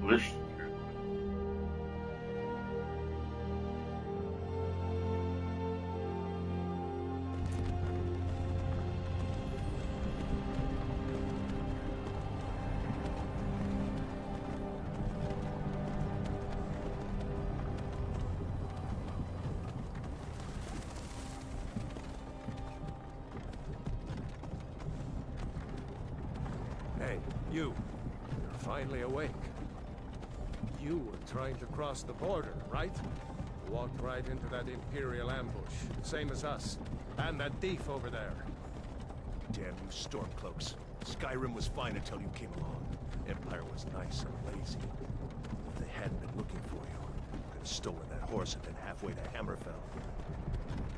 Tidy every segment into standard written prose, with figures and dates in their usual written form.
list. Hey, you. You're finally awake. You were trying to cross the border, right? Walked right into that Imperial ambush, same as us. And that thief over there. Damn you Stormcloaks. Skyrim was fine until you came along. Empire was nice and lazy. If they hadn't been looking for you, could have stolen that horse and been halfway to Hammerfell.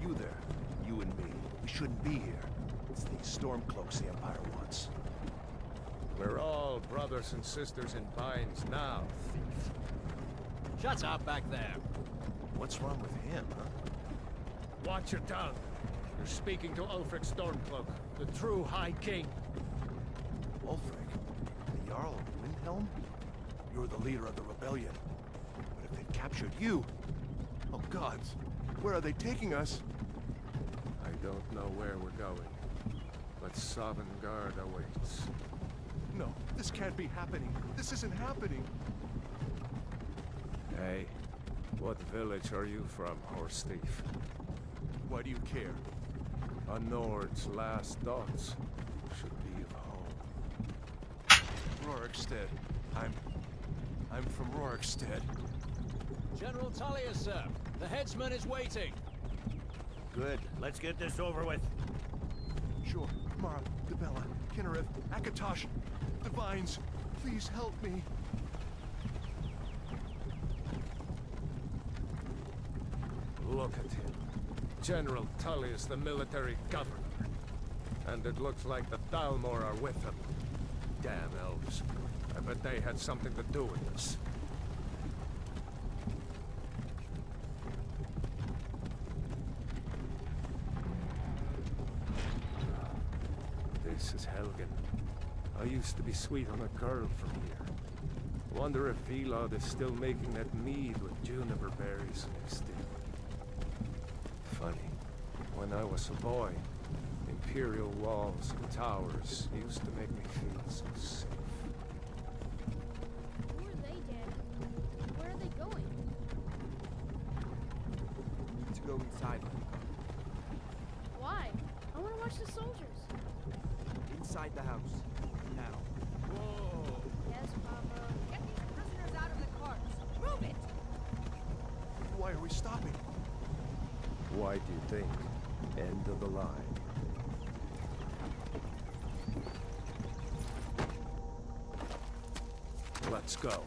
You there, you and me, we shouldn't be here. It's these Stormcloaks the Empire wants. We're all brothers and sisters in binds now, thief. Shut up back there. What's wrong with him, huh? Watch your tongue. You're speaking to Ulfric Stormcloak, the true High King. Ulfric? The Jarl of Windhelm? You're the leader of the rebellion. But if they've captured you... Oh gods, where are they taking us? I don't know where we're going, but Sovngarde awaits. No, this can't be happening. This isn't happening. Hey, what village are you from, horse thief? Why do you care? A Nord's last thoughts should be of home. Rorikstead. I'm from Rorikstead. General Tullius, sir. The headsman is waiting. Good. Let's get this over with. Sure. Mara, Debella, Kinnereth, Akatosh, Divines, please help me. Look at him. General Tullius, the military governor. And it looks like the Thalmor are with him. Damn elves. I bet they had something to do with this. This is Helgen. I used to be sweet on a girl from here. Wonder if Vilod is still making that mead with juniper berries mixed in. Funny. When I was a boy, Imperial walls and towers used to make me feel so safe. Who are they, Dad? Where are they going? We need to go inside. Why? I want to watch the soldiers. Inside the house. Now. Whoa! Yes, Papa. Get these prisoners out of the carts. Move it! Why are we stopping? Why do you think? End of the line. Let's go.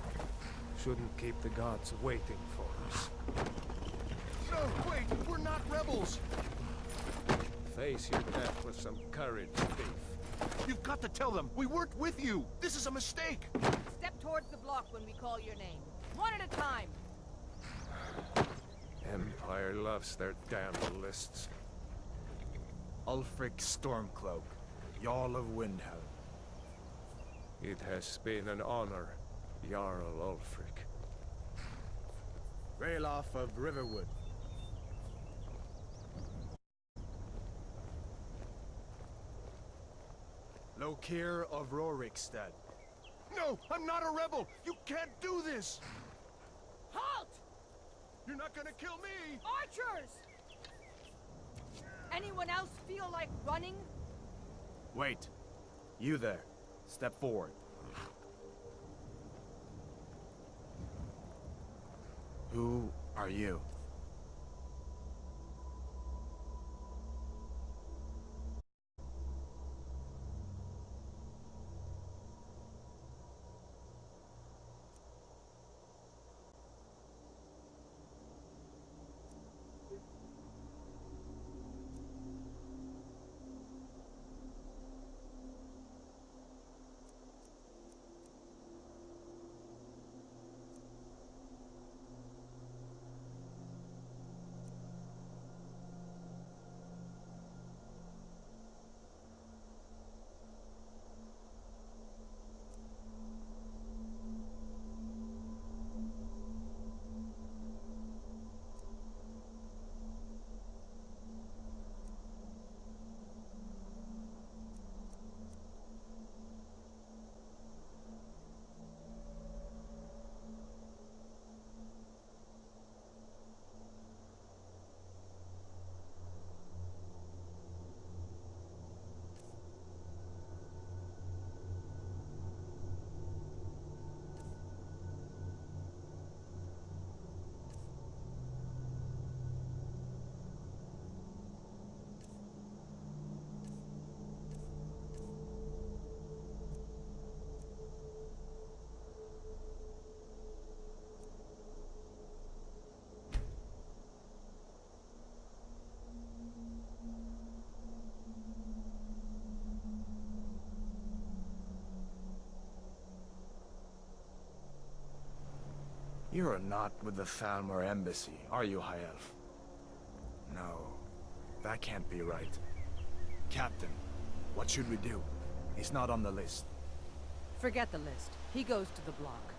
Shouldn't keep the gods waiting for us. No, wait! We're not rebels! Face your death with some courage, thief. You've got to tell them! We weren't with you! This is a mistake! Step towards the block when we call your name. One at a time. Empire loves their damn lists. Ulfric Stormcloak, Jarl of Windhelm. It has been an honor, Jarl Ulfric. Ralof of Riverwood. Lokir of Rorikstead. No! I'm not a rebel! You can't do this! Halt! You're not gonna kill me! Archers! Anyone else feel like running? Wait. You there. Step forward. Who are you? You're not with the Thalmor embassy, are you, High Elf? No, that can't be right. Captain, what should we do? He's not on the list. Forget the list. He goes to the block.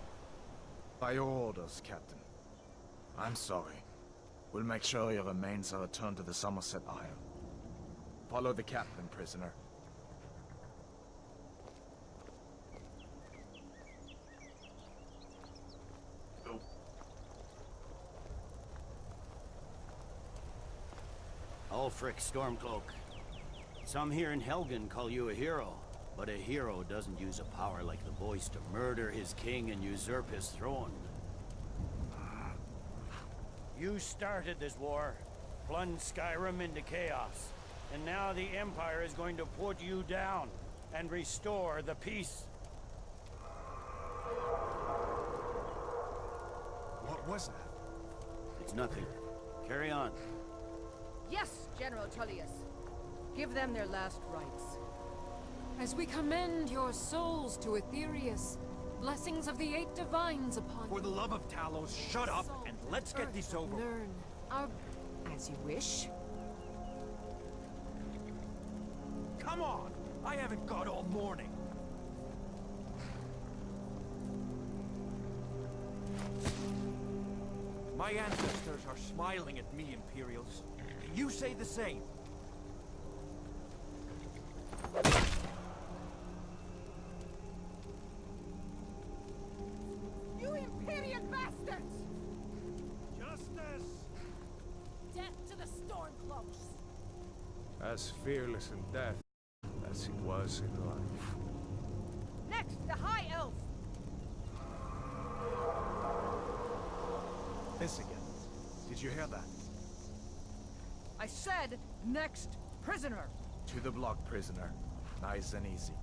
By your orders, Captain. I'm sorry. We'll make sure your remains are returned to the Somerset Isle. Follow the captain, prisoner. Ulfric Stormcloak. Some here in Helgen call you a hero, but a hero doesn't use a power like the voice to murder his king and usurp his throne. You started this war, plunged Skyrim into chaos, and now the Empire is going to put you down and restore the peace. What was that? It's nothing. Carry on. Yes, General Tullius. Give them their last rites. As we commend your souls to Aetherius, blessings of the eight divines upon For the love of Talos, shut up and let's get this over. Learn our... As you wish. Come on! I haven't got all morning. My ancestors are smiling at me, Imperials. Can you say the same? You Imperial bastards! Justice! Death to the Stormcloaks! As fearless in death as he was in life. Next, the High Elf! This again. Did you hear that? I said, next, prisoner! To the block, prisoner. Nice and easy.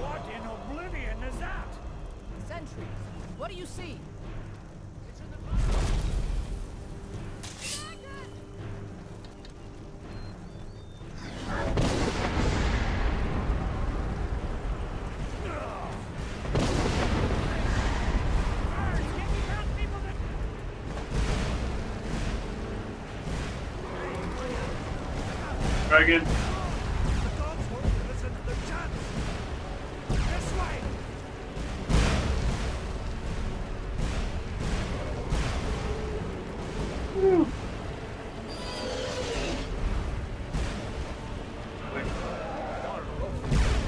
What in oblivion is that? Sentries, what do you see? Dragon. The dogs won't listen to their chants! This way!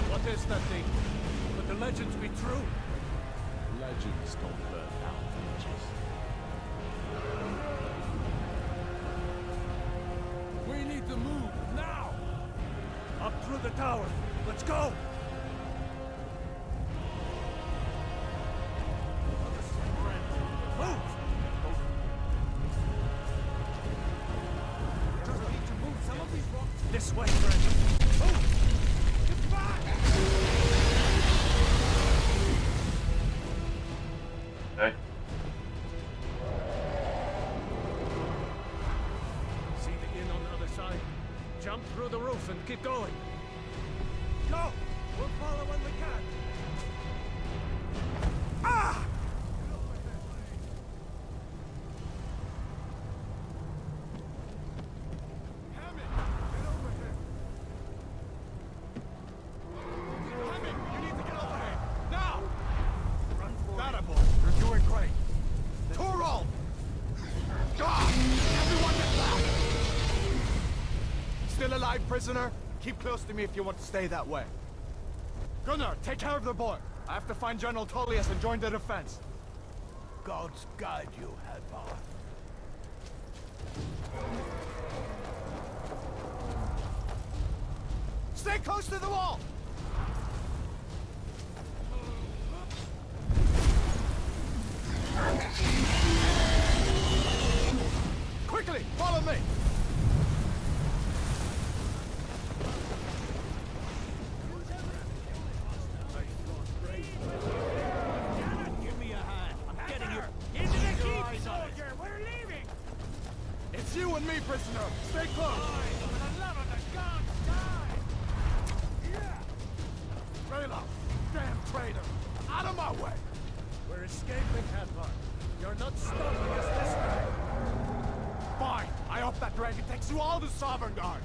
What is that thing? Could the legends be true? Legends don't burn down villages. We need to move, now! Up through the tower. Let's go! Move! Just need to move some of these rocks this way, friend. Move! Get back! Okay. See the inn on the other side? Jump through the roof and keep going. Go! We'll follow when we can. Ah! Hammond, get over here. Hammond, you need to get over here. Now! Run for it. Boy. You're doing great. Torald! God! Everyone get back! Still alive, prisoner? Keep close to me if you want to stay that way. Gunnar, take care of the boy. I have to find General Tullius and join the defense. Gods guide you, Hadvar. Stay close to the wall! Quickly, follow me! Give me a hand. I'm prisoner! Stay close! For the love of the gods, die! Rayla! Damn traitor! Out of my way! We're escaping, Cathar. You're not stopping us this time. Fine! I hope that dragon takes you all to Sovereign Guard!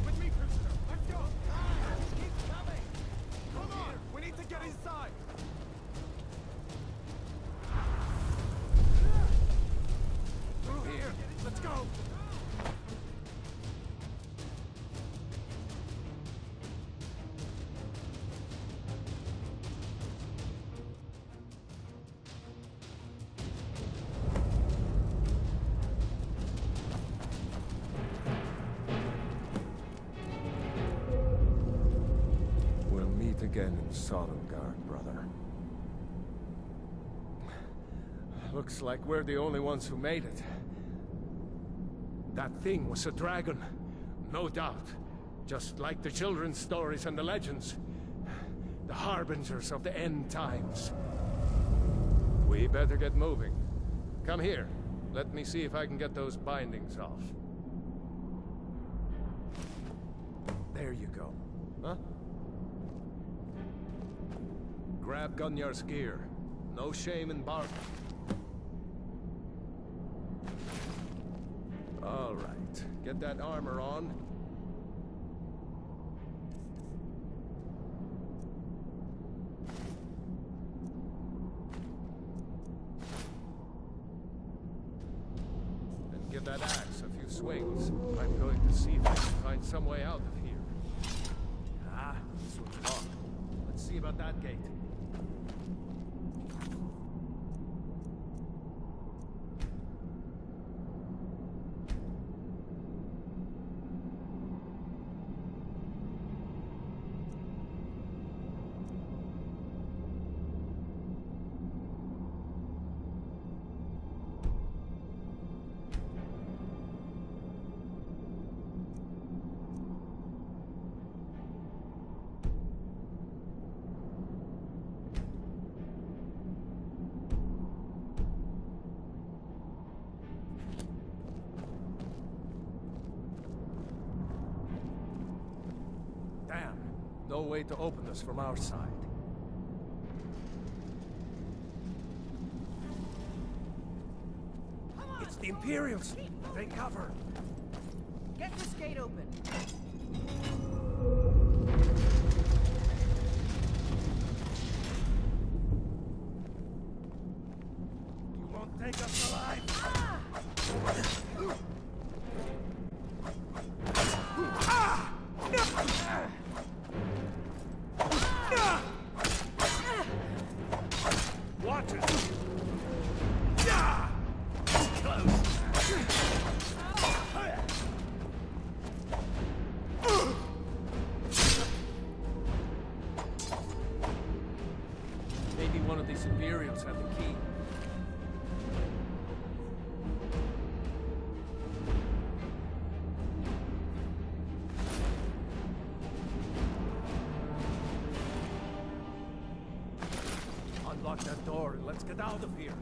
With me, prisoner! Let's go! Keep coming! Come on! We need to get inside! Through here! Let's go! We'll meet again in Sodengard, brother. Looks like we're the only ones who made it. That thing was a dragon, no doubt. Just like the children's stories and the legends. The harbingers of the end times. We better get moving. Come here. Let me see if I can get those bindings off. There you go. Huh? Grab Gunyar's gear. No shame in bargaining. All right. Get that armor on. And give that axe a few swings. I'm going to see if I can find some way out of here. Ah, this one's locked. Let's see about that gate. Damn. No way to open this from our side. It's the Imperials! Take cover! Get this gate open. You won't take us alive! Watch it! Maybe one of these Imperials had the key. Unlock that door and let's get out of here.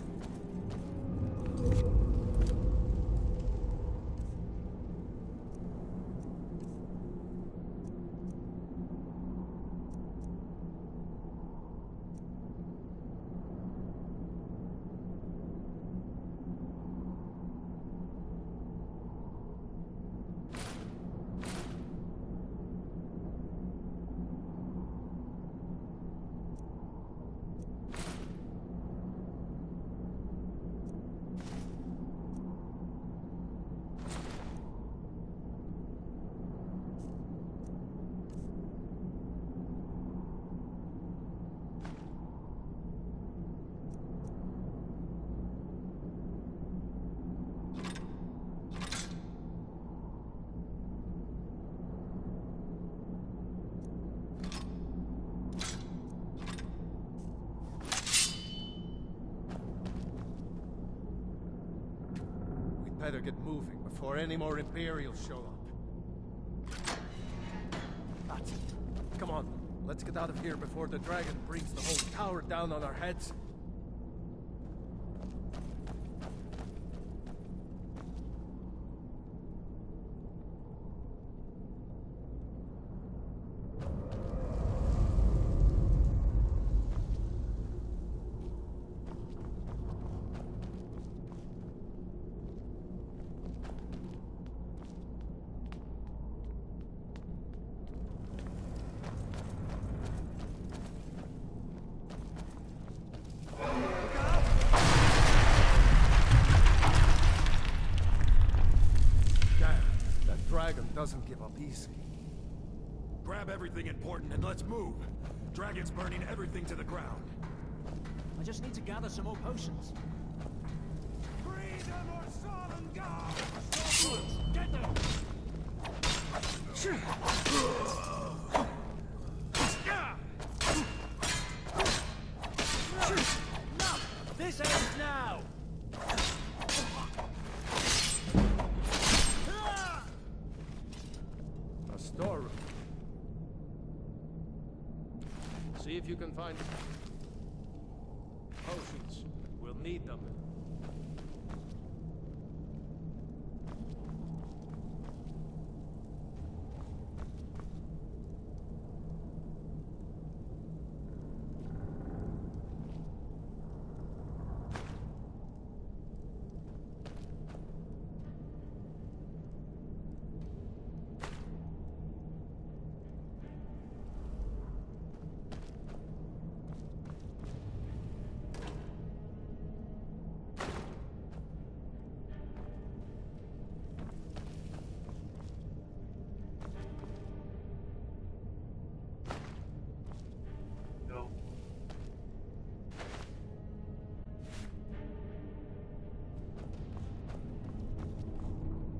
Better get moving before any more Imperials show up. That's it. Come on, let's get out of here before the dragon brings the whole tower down on our heads. doesn't give up easy. Grab everything important and let's move. Dragon's burning everything to the ground. I just need to gather some more potions. Freedom or Solemn God! Get them! This ends now! A storeroom. See if you can find potions. We'll need them.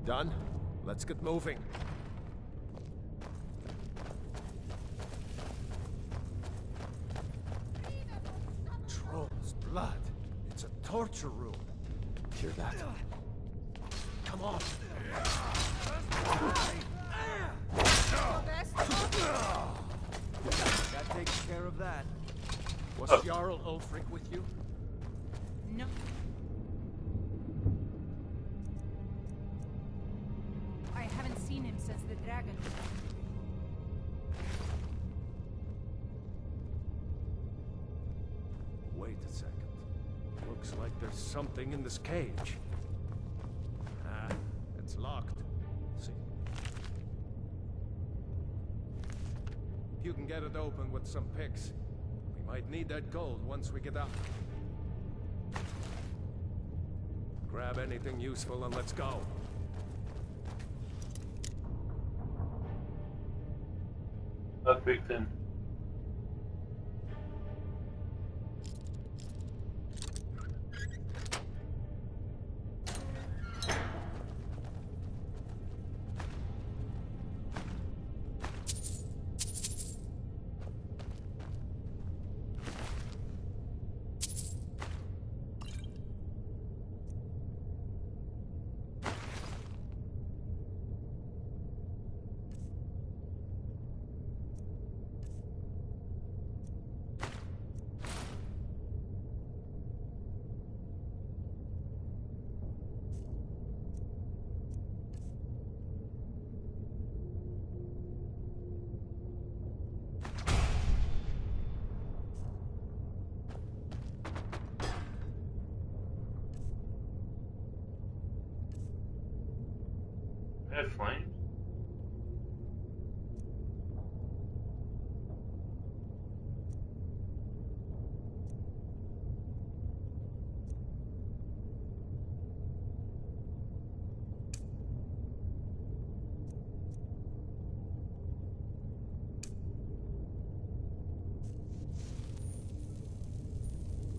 Done? Let's get moving. Troll's blood. It's a torture room. Hear that? Come on. That takes care of that. Was Jarl Ulfric with you? No. I haven't seen him since the dragon. Wait a second. Looks like there's something in this cage. Ah, it's locked. See. If you can get it open with some picks, we might need that gold once we get up. Grab anything useful and let's go. Perfect then. Have flames?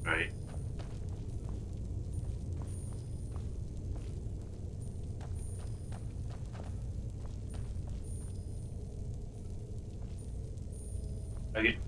Right. Okay.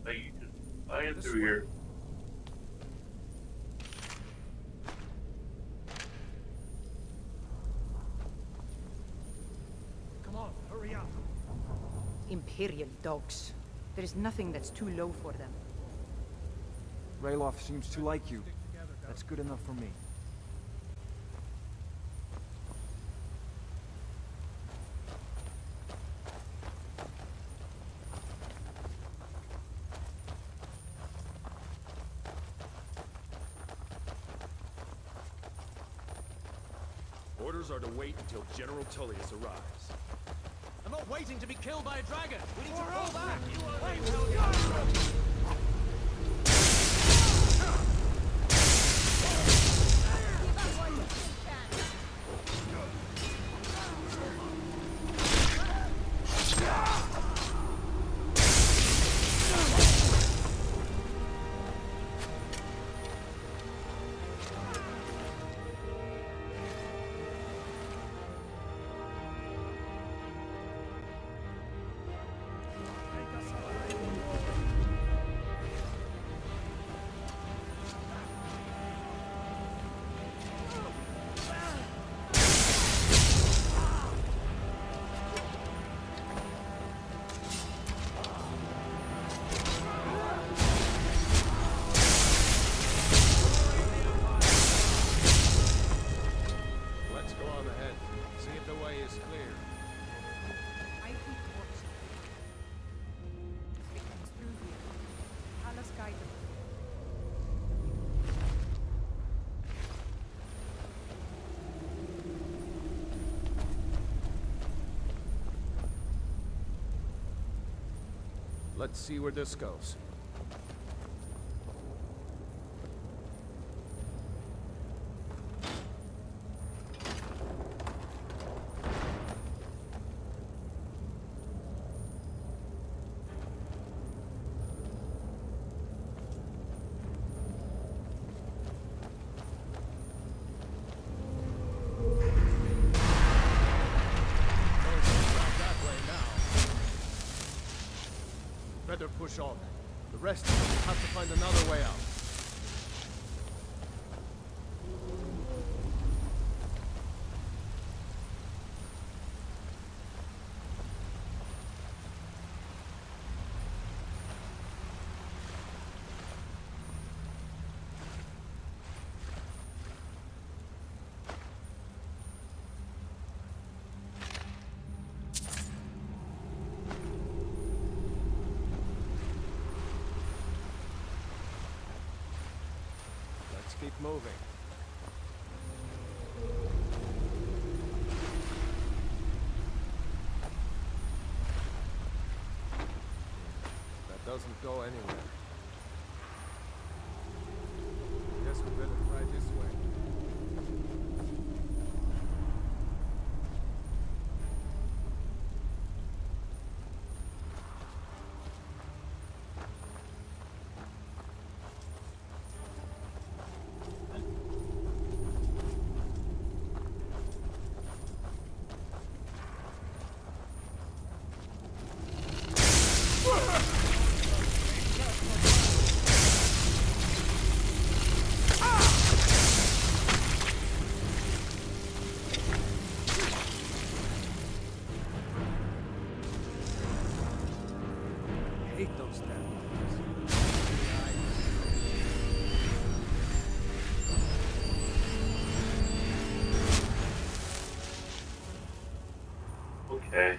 Like you just flying through here. Imperial dogs. There is nothing that's too low for them. Ralof seems to like you. That's good enough for me. Orders are to wait until General Tullius arrives. I'm not waiting to be killed by a dragon. We need to Pull pull back. back. Let's go on ahead. See if the way is clear. I keep watching. If it comes through here, I'll us guide them. Let's see where this goes. Better push on. The rest of us will have to find another way out. Let's keep moving. That doesn't go anywhere. Guess we better try this way. Hate those damn things. Okay.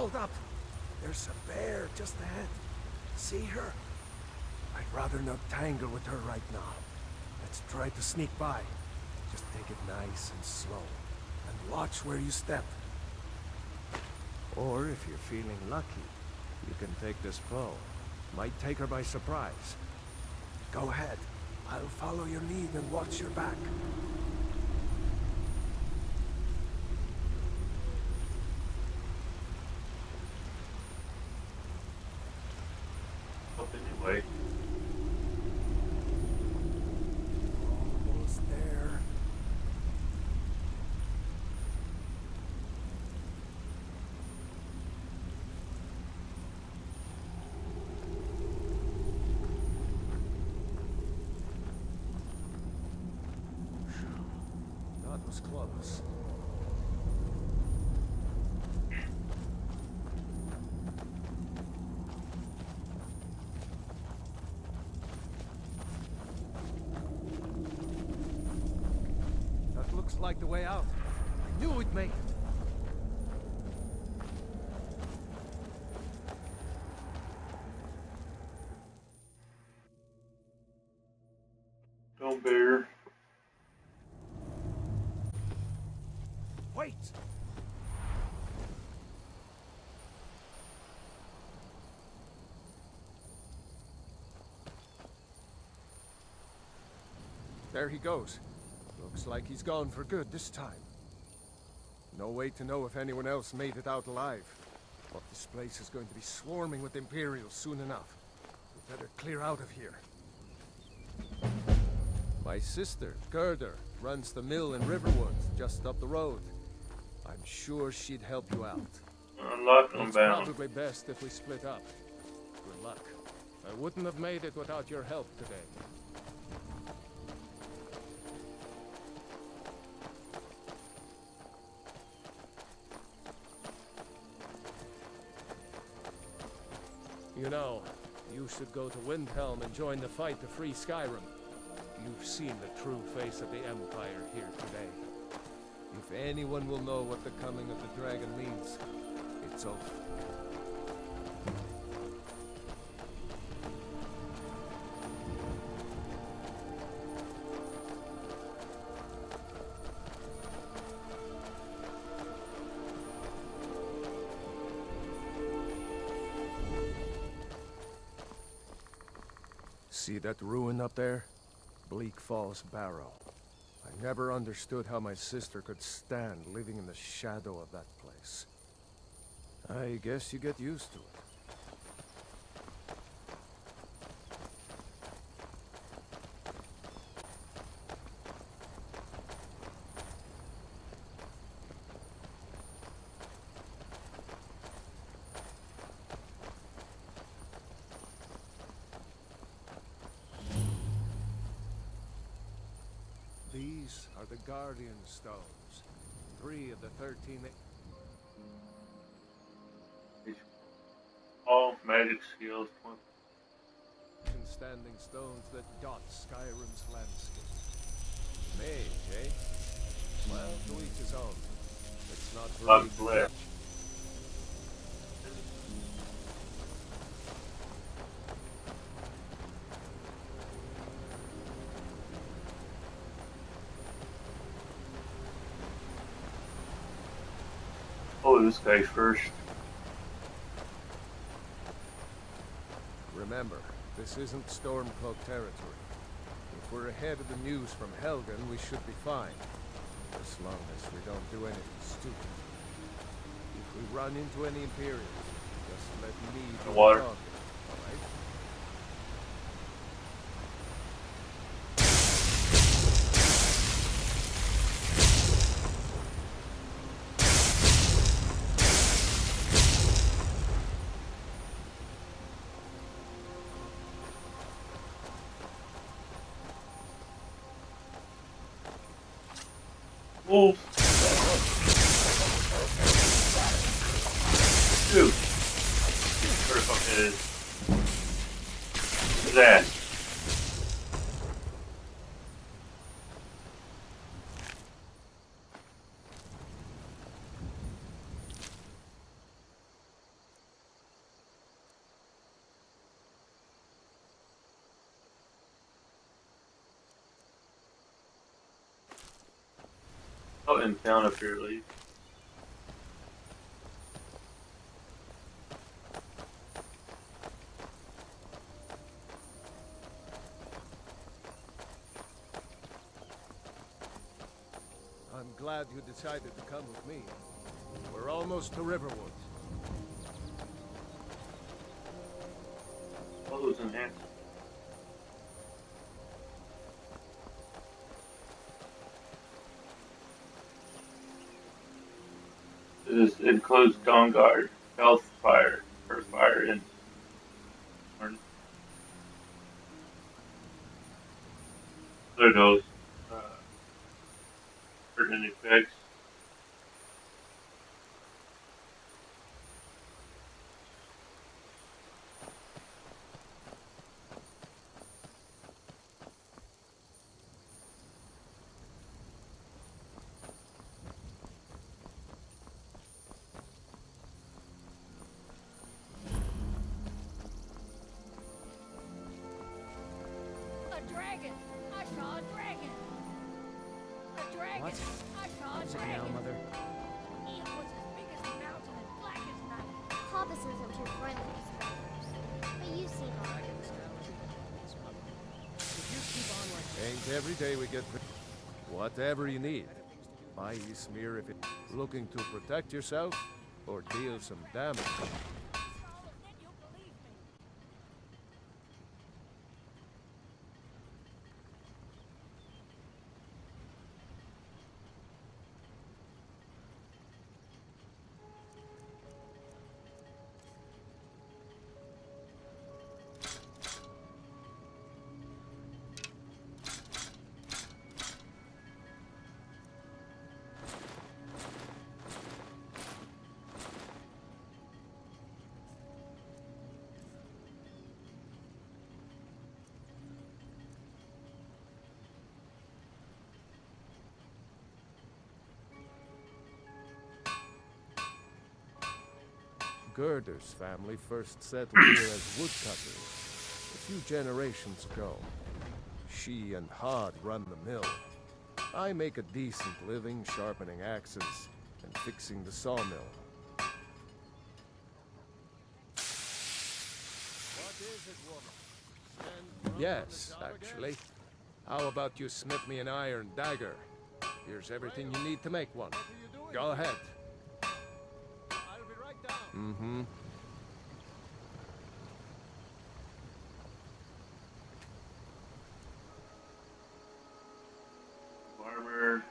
hold up. There's a bear just ahead. See her? I'd rather not tangle with her right now. Let's try to sneak by. Just take it nice and slow. And watch where you step. Or if you're feeling lucky, you can take this bow. Might take her by surprise. Go ahead. I'll follow your lead and watch your back. Up anyway. Almost there. That was close. That looks like the way out. I knew we'd make it. Don't bear. Wait! There he goes. Looks like he's gone for good this time. No way to know if anyone else made it out alive. But this place is going to be swarming with Imperials soon enough. We better clear out of here. My sister, Gerda, runs the mill in Riverwood, just up the road. I'm sure she'd help you out. Unlock them It's bound. probably best if we split up. Good luck. I wouldn't have made it without your help today. You know, you should go to Windhelm and join the fight to free Skyrim. You've seen the true face of the Empire here today. If anyone will know what the coming of the dragon means, it's Ulf. See that ruin up there? Bleak Falls Barrow. I never understood how my sister could stand living in the shadow of that place. I guess you get used to it. These are the Guardian Stones. 3 of the 13... All magic skills. standing stones that dot Skyrim's landscape. Mage, eh? Well, to each his own. It's not for me to judge. Oh, this guy first. Remember, this isn't Stormcloak territory. If we're ahead of the news from Helgen, we should be fine. As long as we don't do anything stupid. If we run into any Imperials, just let me do the water. talking, alright? Oh. Dude. Where the fuck is? What's that? Out in town apparently. I'm glad you decided to come with me. We're almost to Riverwood. All those enhancements. This includes Dawn Guard, Health Fire, Earth Fire, and what are those? Certain effects. A dragon! I saw a dragon! A dragon! What? I saw a Is it dragon! now, Mother? It was as big as a mountain and black as night. Papa says I'm too friendly to strangers. But you seem alright. If you keep on like this, Ain't every day we get whatever you need. Buy you smear if it's looking to protect yourself or deal some damage. Girder's family first settled here as woodcutters a few generations ago. She and Hod run the mill. I make a decent living sharpening axes and fixing the sawmill. What is it, woman? Stand Yes, from the dog actually. How about you smith me an iron dagger? Here's everything you need to make one. What are you doing? Go ahead. I'll be right down. Mm-hmm. Farmer.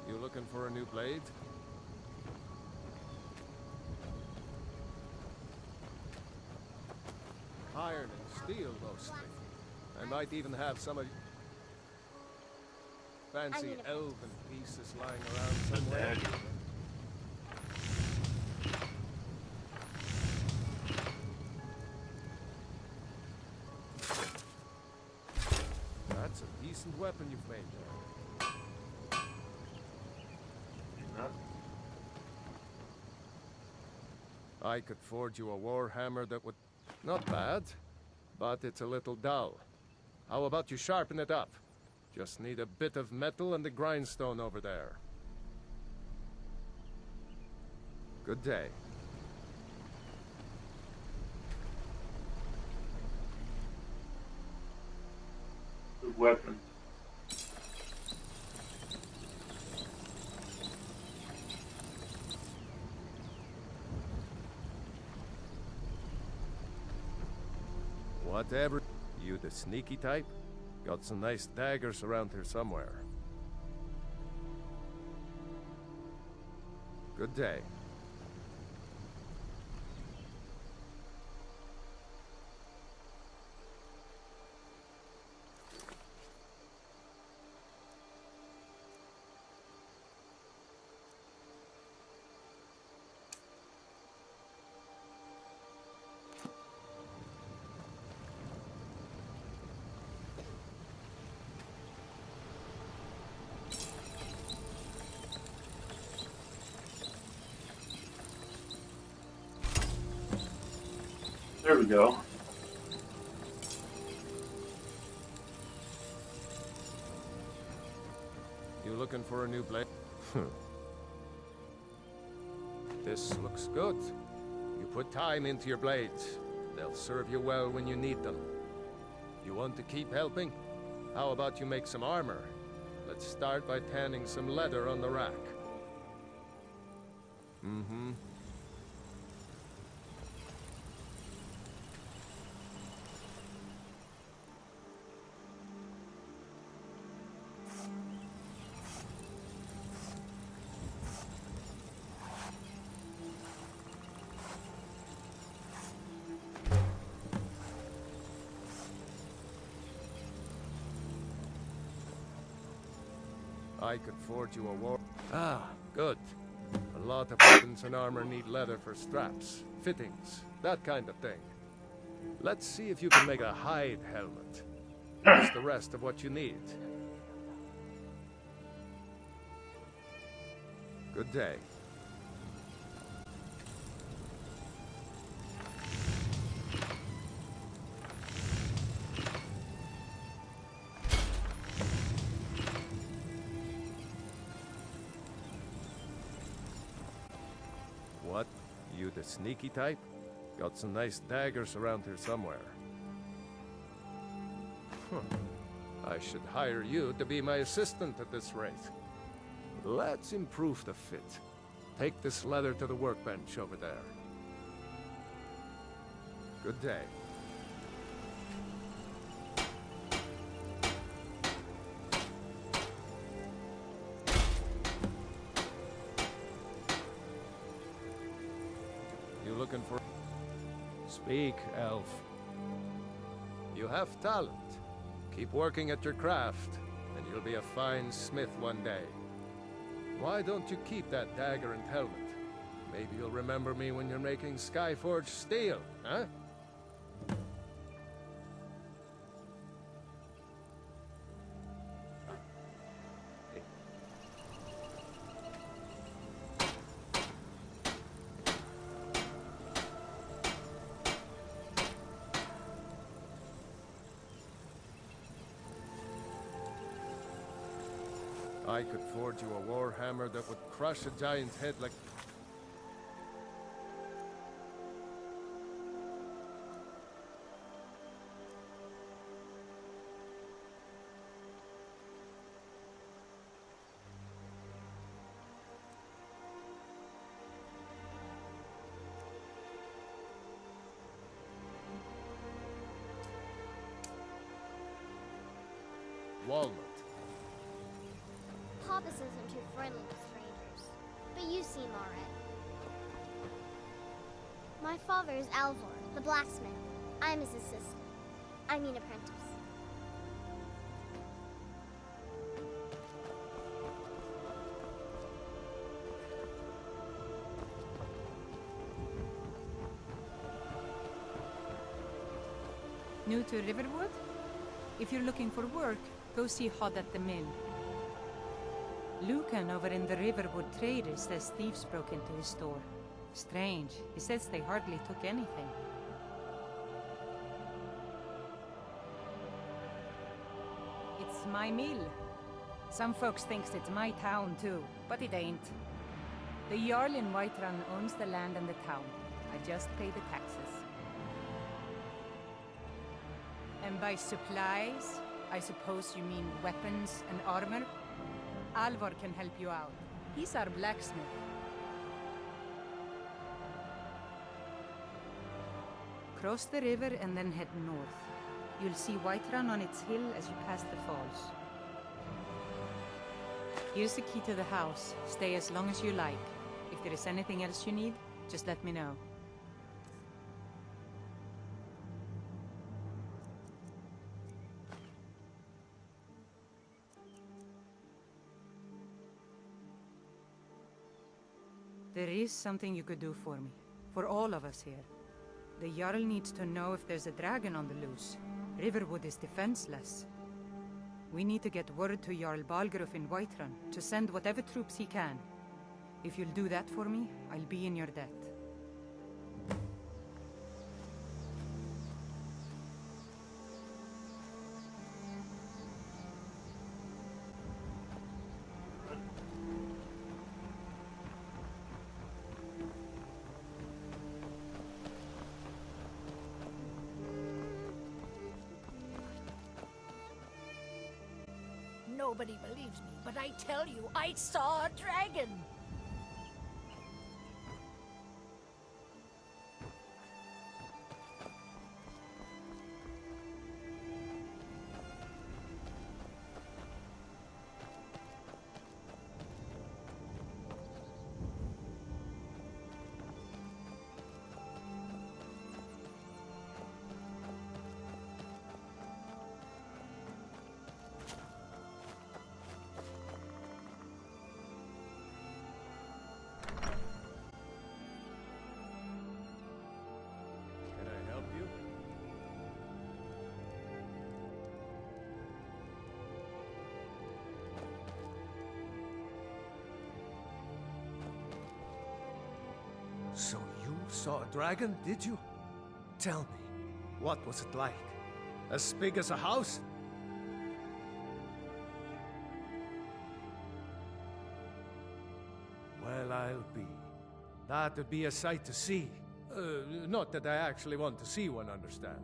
You looking for a new blade? Iron and steel, mostly. I might even have some of fancy need a- elven pieces lying around somewhere. Dagger. That's a decent weapon you've made there. Not I could forge you a war hammer that would... Not bad, but it's a little dull. How about you sharpen it up? Just need a bit of metal and the grindstone over there. Good day. good weapons. Whatever. You the sneaky type? Got some nice daggers around here somewhere. Good day. There we go. looking for a new blade? This looks good. You put time into your blades. They'll serve you well when you need them. You want to keep helping? How about you make some armor? Let's start by tanning some leather on the rack. Mm-hmm. I could forge you a war... Ah, good. A lot of weapons and armor need leather for straps, fittings, that kind of thing. Let's see if you can make a hide helmet. Here's the rest of what you need. Good day. What? You the sneaky type? Got some nice daggers around here somewhere. I should hire you to be my assistant at this rate. Let's improve the fit. Take this leather to the workbench over there. Good day. You looking for... Speak, elf. You have talent. Keep working at your craft, and you'll be a fine smith one day. Why don't you keep that dagger and helmet? Maybe you'll remember me when you're making Skyforged steel, huh? I could forge you a war hammer that would crush a giant's head like... Walnut. Hobbs isn't too friendly with strangers, but you seem alright. My father is Alvor, the blacksmith. I'm his assistant. I mean apprentice. New to Riverwood? If you're looking for work, go see Hod at the mill. Lucan over in the Riverwood Traders says thieves broke into his store. Strange. He says they hardly took anything. It's my mill. Some folks thinks it's my town too, but it ain't. The Jarl in Whiterun owns the land and the town. I just pay the taxes. And by supplies, I suppose you mean weapons and armor? Alvor can help you out. He's our blacksmith. Cross the river and then head north. You'll see Whiterun on its hill as you pass the falls. Here's the key to the house. Stay as long as you like. If there is anything else you need, just let me know. There is something you could do for me. For all of us here. The Jarl needs to know if there's a dragon on the loose. Riverwood is defenseless. We need to get word to Jarl Balgruuf in Whiterun to send whatever troops he can. If you'll do that for me, I'll be in your debt. Nobody believes me, but I tell you, I saw a dragon! Can I help you? So you saw a dragon, did you? Tell me, what was it like? As big as a house? Well, I'll be. That'd be a sight to see. Not that I actually want to see one, understand.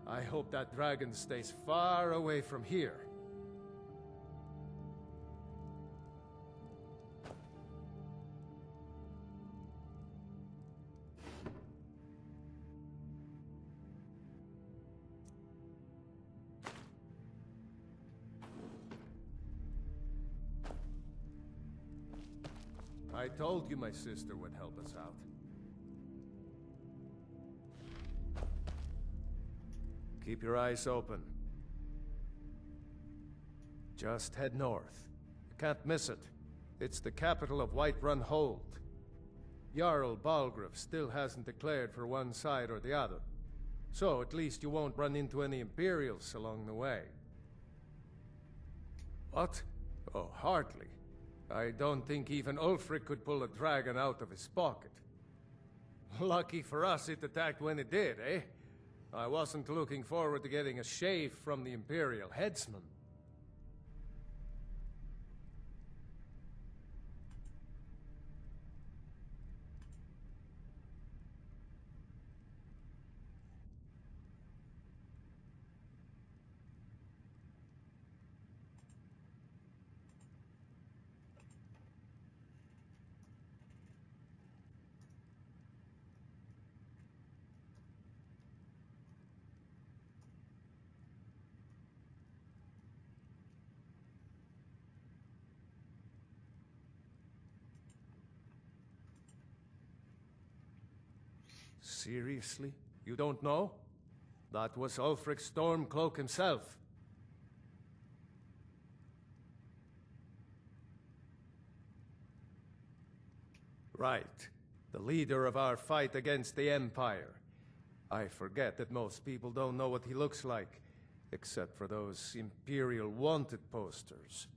I hope that dragon stays far away from here. I told you my sister would help us out. Keep your eyes open. Just head north. You can't miss it. It's the capital of Whiterun Hold. Jarl Balgruuf still hasn't declared for one side or the other. So at least you won't run into any Imperials along the way. What? Oh, hardly. I don't think even Ulfric could pull a dragon out of his pocket. Lucky for us it attacked when it did, eh? I wasn't looking forward to getting a shave from the Imperial headsman. Seriously? You don't know? That was Ulfric Stormcloak himself. Right. The leader of our fight against the Empire. I forget that most people don't know what he looks like, except for those Imperial wanted posters.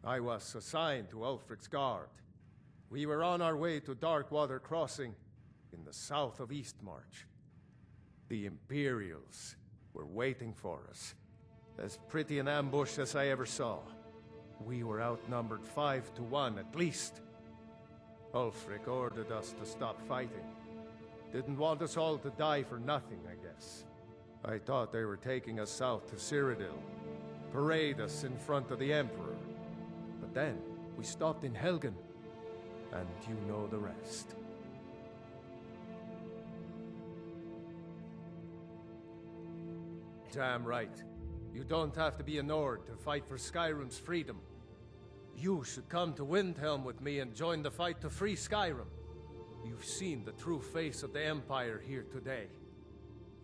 I was assigned to Ulfric's guard. We were on our way to Darkwater Crossing, in the south of Eastmarch. The Imperials were waiting for us. As pretty an ambush as I ever saw. We were outnumbered 5 to 1 at least. Ulfric ordered us to stop fighting. Didn't want us all to die for nothing, I guess. I thought they were taking us south to Cyrodiil. Parade us in front of the Emperor. But then, we stopped in Helgen. And you know the rest. Damn right. You don't have to be a Nord to fight for Skyrim's freedom. You should come to Windhelm with me and join the fight to free Skyrim. You've seen the true face of the Empire here today.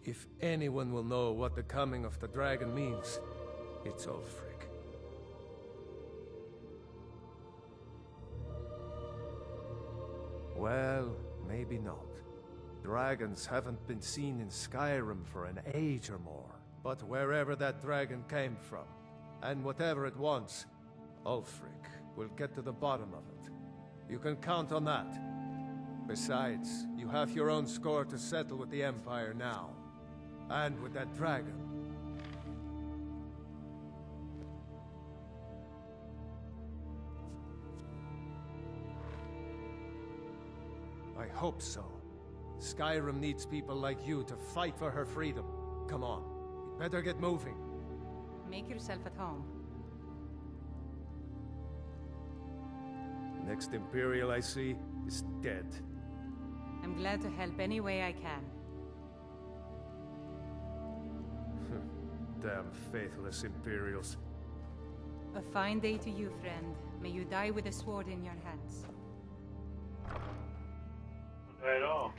If anyone will know what the coming of the dragon means, it's Ulfric. Well, maybe not. Dragons haven't been seen in Skyrim for an age or more. But wherever that dragon came from, and whatever it wants, Ulfric will get to the bottom of it. You can count on that. Besides, you have your own score to settle with the Empire now. And with that dragon. I hope so. Skyrim needs people like you to fight for her freedom. Come on. We'd better get moving. Make yourself at home. Next Imperial I see is dead. I'm glad to help any way I can. Damn faithless Imperials. A fine day to you, friend. May you die with a sword in your hands. Not at all.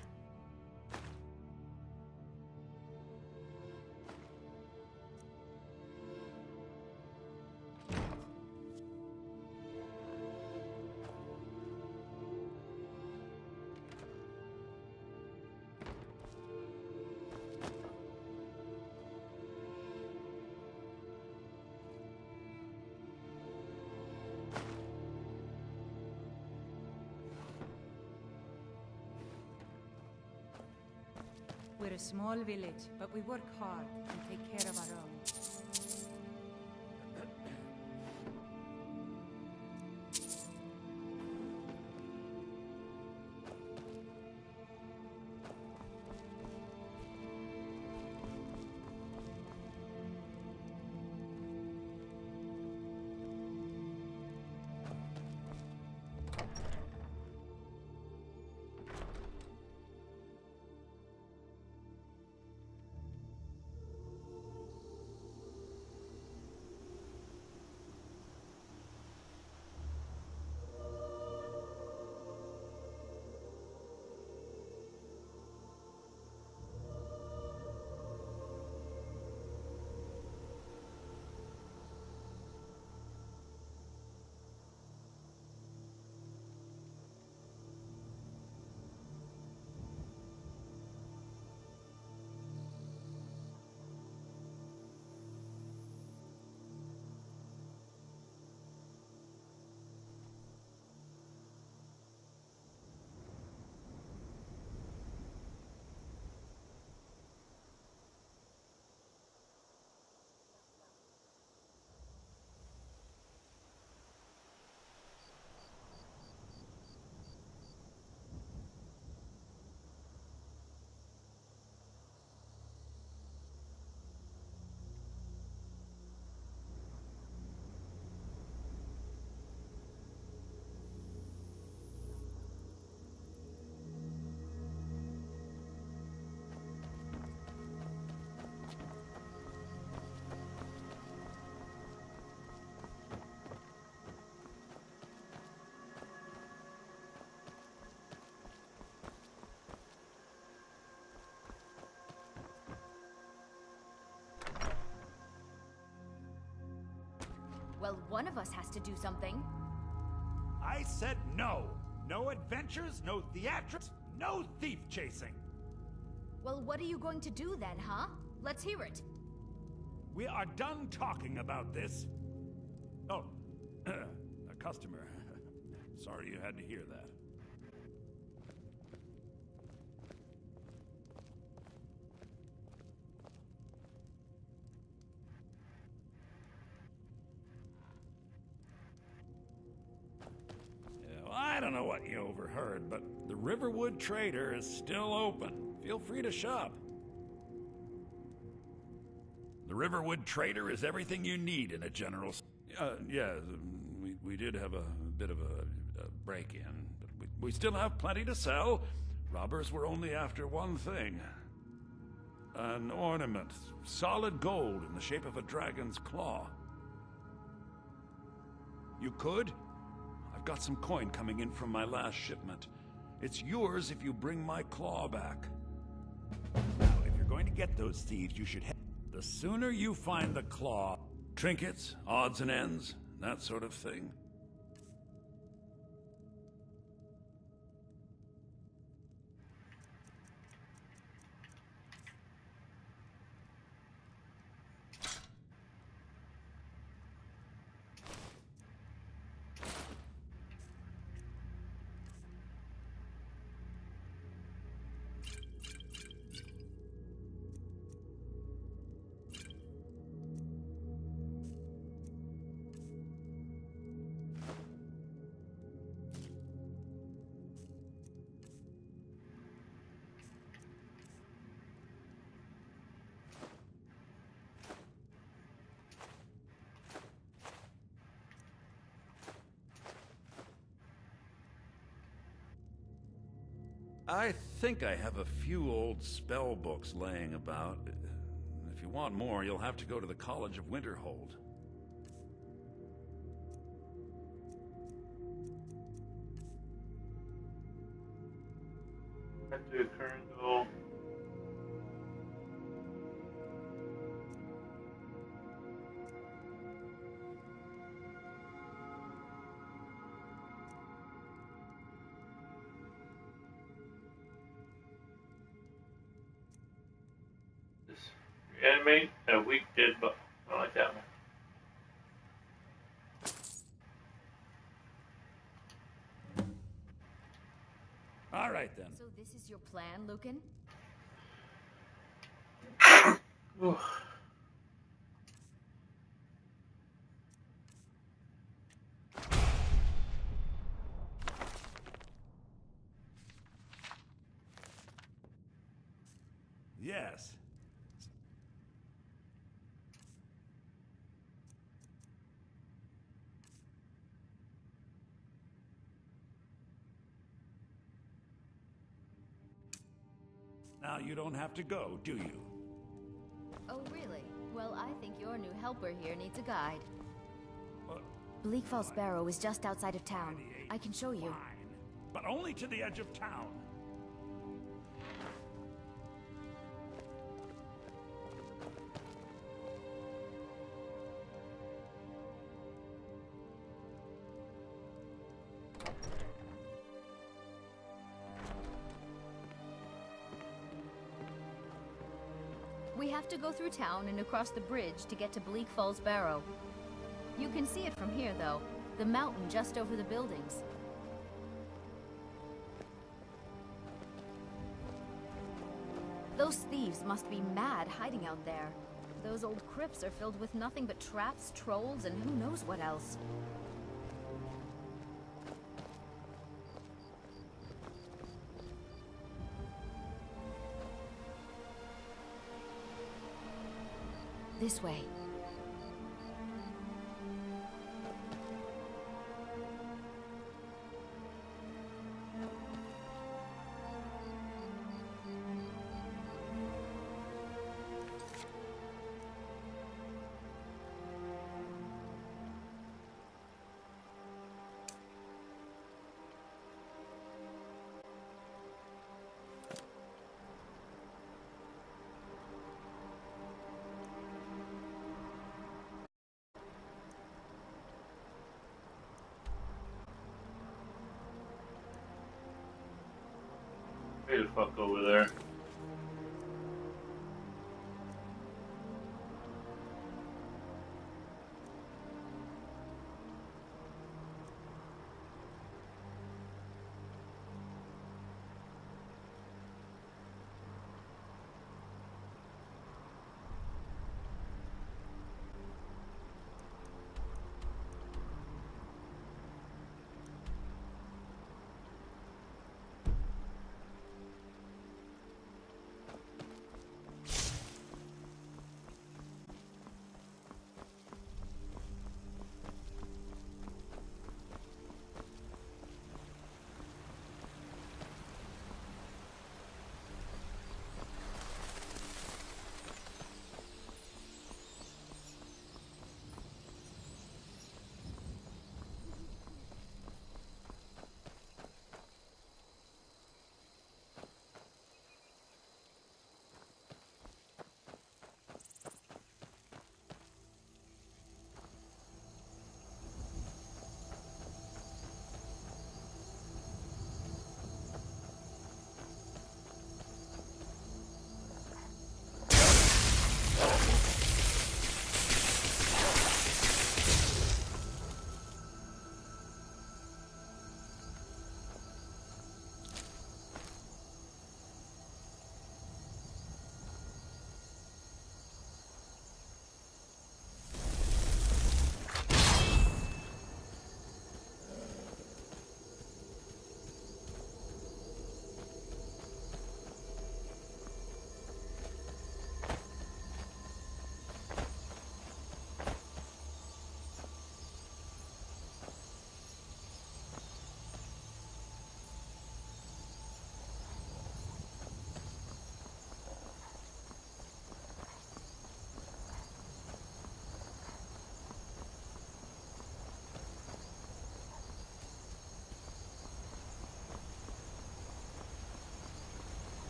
We're a small village, but we work hard and take care of our own. Well, one of us has to do something. I said no. No adventures, no theatrics, no thief chasing. Well, what are you going to do then, huh? Let's hear it. We are done talking about this. Oh, a customer. Sorry you had to hear that. I don't know what you overheard, but the Riverwood Trader is still open. Feel free to shop. The Riverwood Trader is everything you need in a general... yeah, we did have a bit of a break-in, but we still have plenty to sell. Robbers were only after one thing. An ornament, solid gold in the shape of a dragon's claw. You could? I've got some coin coming in from my last shipment. It's yours if you bring my claw back. Now, if you're going to get those thieves, you should head... The sooner you find the claw, trinkets, odds and ends, that sort of thing. I think I have a few old spell books laying about. If you want more, you'll have to go to the College of Winterhold. That's the current goal. Reanimate a weak dead body. I don't like that one. All right, then. So this is your plan, Lucan? Yes. Now you don't have to go, do you? Oh, really? Well, I think your new helper here needs a guide. What? Bleak Falls Barrow is just outside of town. I can show you. Fine, but only to the edge of town. We have to go through town and across the bridge to get to Bleak Falls Barrow. You can see it from here, though. The mountain just over the buildings. Those thieves must be mad hiding out there. Those old crypts are filled with nothing but traps, trolls, and who knows what else. This way. Way the fuck over there.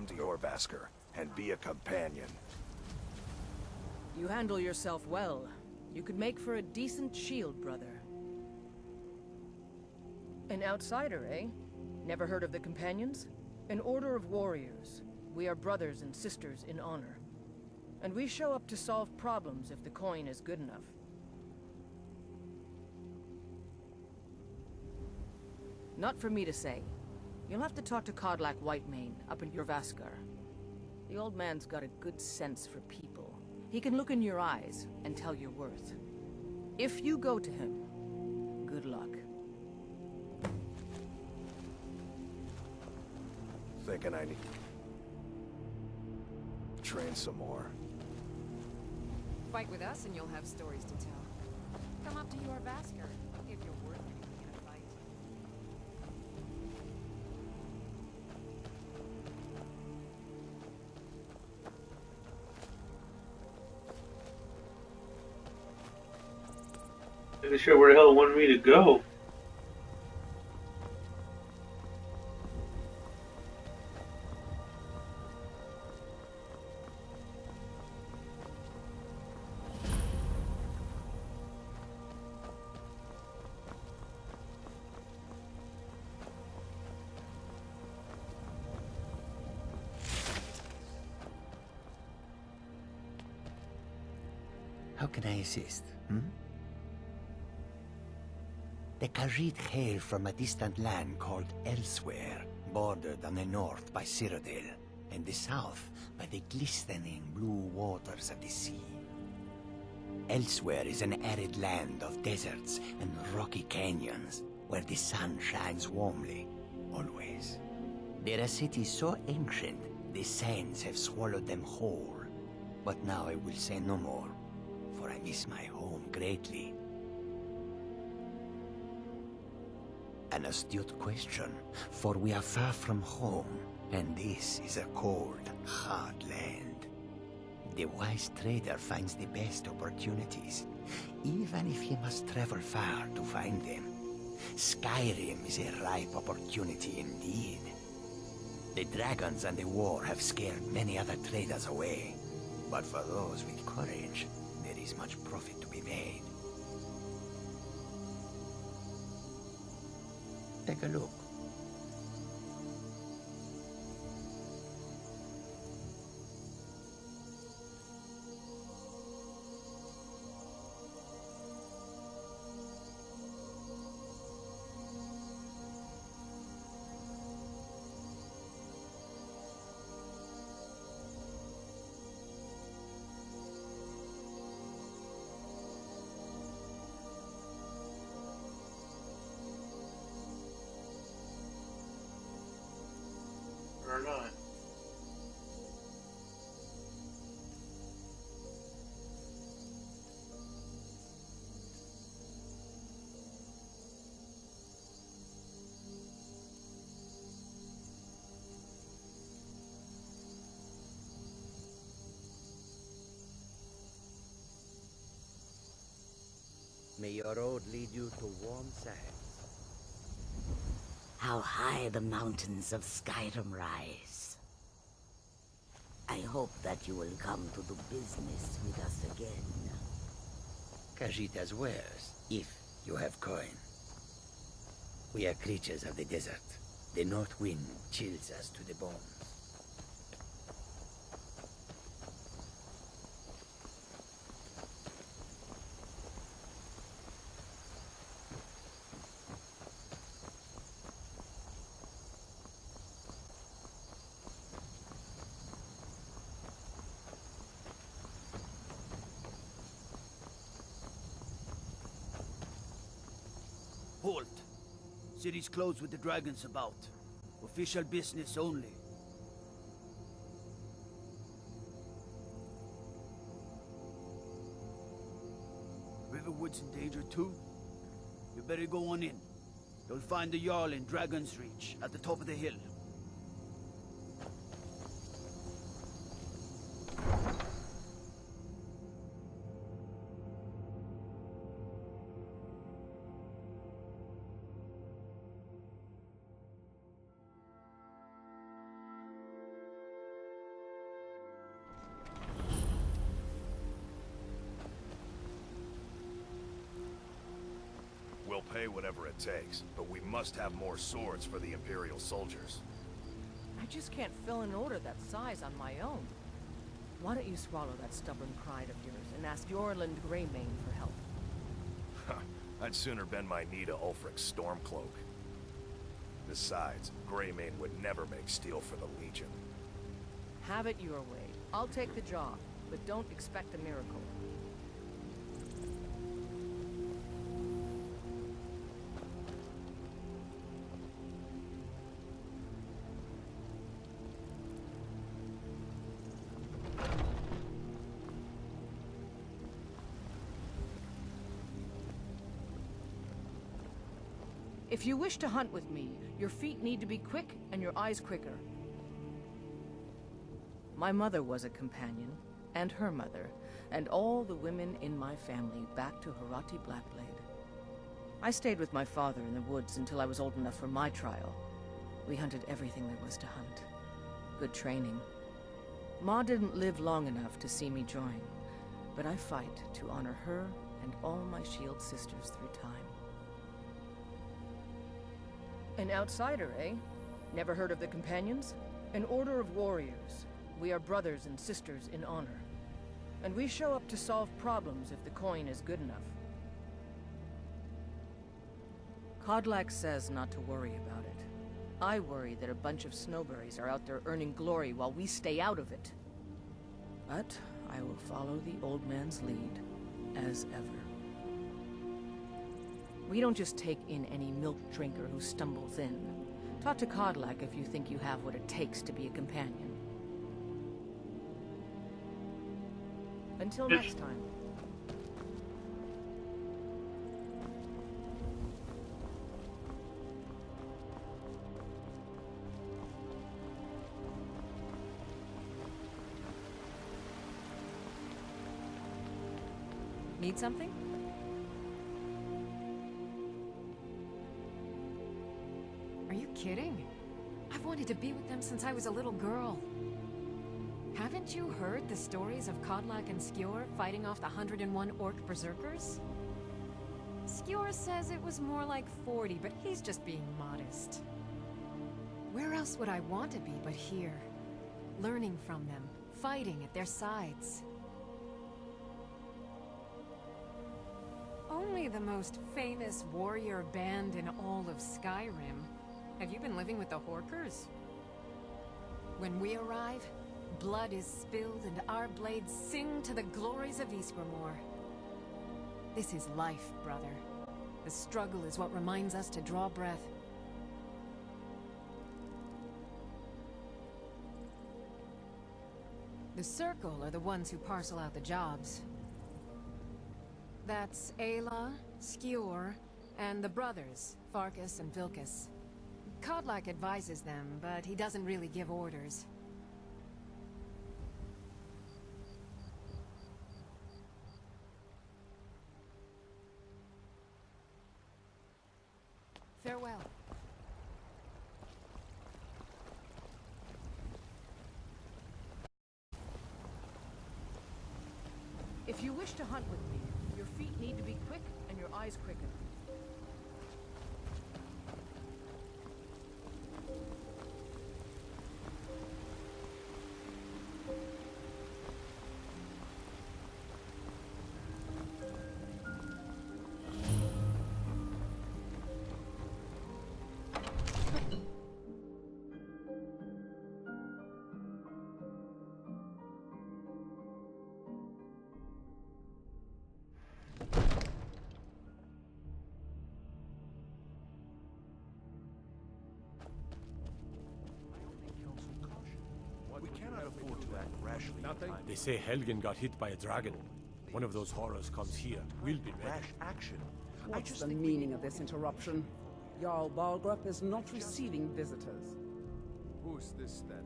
come to your Vasker and be a companion. You handle yourself well. You could make for a decent shield, brother. An outsider, eh? Never heard of the Companions? An order of warriors. We are brothers and sisters in honor. And we show up to solve problems if the coin is good enough. Not for me to say. You'll have to talk to Kodlak Whitemane up in your Vaskar. The old man's got a good sense for people. He can look in your eyes and tell your worth. If you go to him, good luck. Thinking I need to train some more. Fight with us and you'll have stories to tell. Come up to your Vasker. I'll give your word when you begin a fight. Not sure where the hell it wanted me to go. How can I assist, The Khajiit hail from a distant land called Elsewhere, bordered on the north by Cyrodiil, and the south by the glistening blue waters of the sea. Elsewhere is an arid land of deserts and rocky canyons, where the sun shines warmly, always. They're a city so ancient, the sands have swallowed them whole. But now I will say no more, for I miss my home greatly. An astute question, for we are far from home, and this is a cold, hard land. The wise trader finds the best opportunities, even if he must travel far to find them. Skyrim is a ripe opportunity indeed. The dragons and the war have scared many other traders away, but for those with courage, there is much profit to be made. Take a look. Or not. May your road lead you to warm sands. How high the mountains of Skyrim rise. I hope that you will come to do business with us again. Khajiit has wares, if you have coin. We are creatures of the desert. The north wind chills us to the bones. Halt! City's closed with the dragons about. Official business only. Riverwood's in danger too? You better go on in. You'll find the Jarl in Dragon's Reach, at the top of the hill. pay whatever it takes, but we must have more swords for the Imperial soldiers. I just can't fill an order that size on my own. Why don't you swallow that stubborn pride of yours and ask Yorland Greymane for help? I'd sooner bend my knee to Ulfric's Stormcloak. Besides, Greymane would never make steel for the Legion. Have it your way. I'll take the job, but don't expect a miracle. If you wish to hunt with me, your feet need to be quick and your eyes quicker. My mother was a companion, and her mother, and all the women in my family back to Harati Blackblade. I stayed with my father in the woods until I was old enough for my trial. We hunted everything there was to hunt. Good training. Ma didn't live long enough to see me join, but I fight to honor her and all my shield sisters through time. An outsider, eh? Never heard of the Companions? An order of warriors. We are brothers and sisters in honor. And we show up to solve problems if the coin is good enough. Kodlak says not to worry about it. I worry that a bunch of snowberries are out there earning glory while we stay out of it. But I will follow the old man's lead, as ever. We don't just take in any milk drinker who stumbles in. Talk to Kodlak if you think you have what it takes to be a companion. Until next time. Need something? Are you kidding? I've wanted to be with them since I was a little girl. Haven't you heard the stories of Kodlak and Skjor fighting off the 101 orc berserkers? Skjor says it was more like 40, but he's just being modest. Where else would I want to be but here? Learning from them, fighting at their sides. Only the most famous warrior band in all of Skyrim. Have you been living with the Horkers? When we arrive, blood is spilled and our blades sing to the glories of Ysgramor. This is life, brother. The struggle is what reminds us to draw breath. The Circle are the ones who parcel out the jobs. That's Ayla, Skjor, and the brothers, Farkas and Vilkas. Kodlak advises them, but he doesn't really give orders. Farewell. If you wish to hunt with me, your feet need to be quick and your eyes quicker. We cannot afford to act rashly. Nothing? They say Helgen got hit by a dragon. One of those horrors comes here. We'll be ready. Rash action. What's the meaning of this interruption? Jarl Balgrup is not receiving visitors. Who's this then?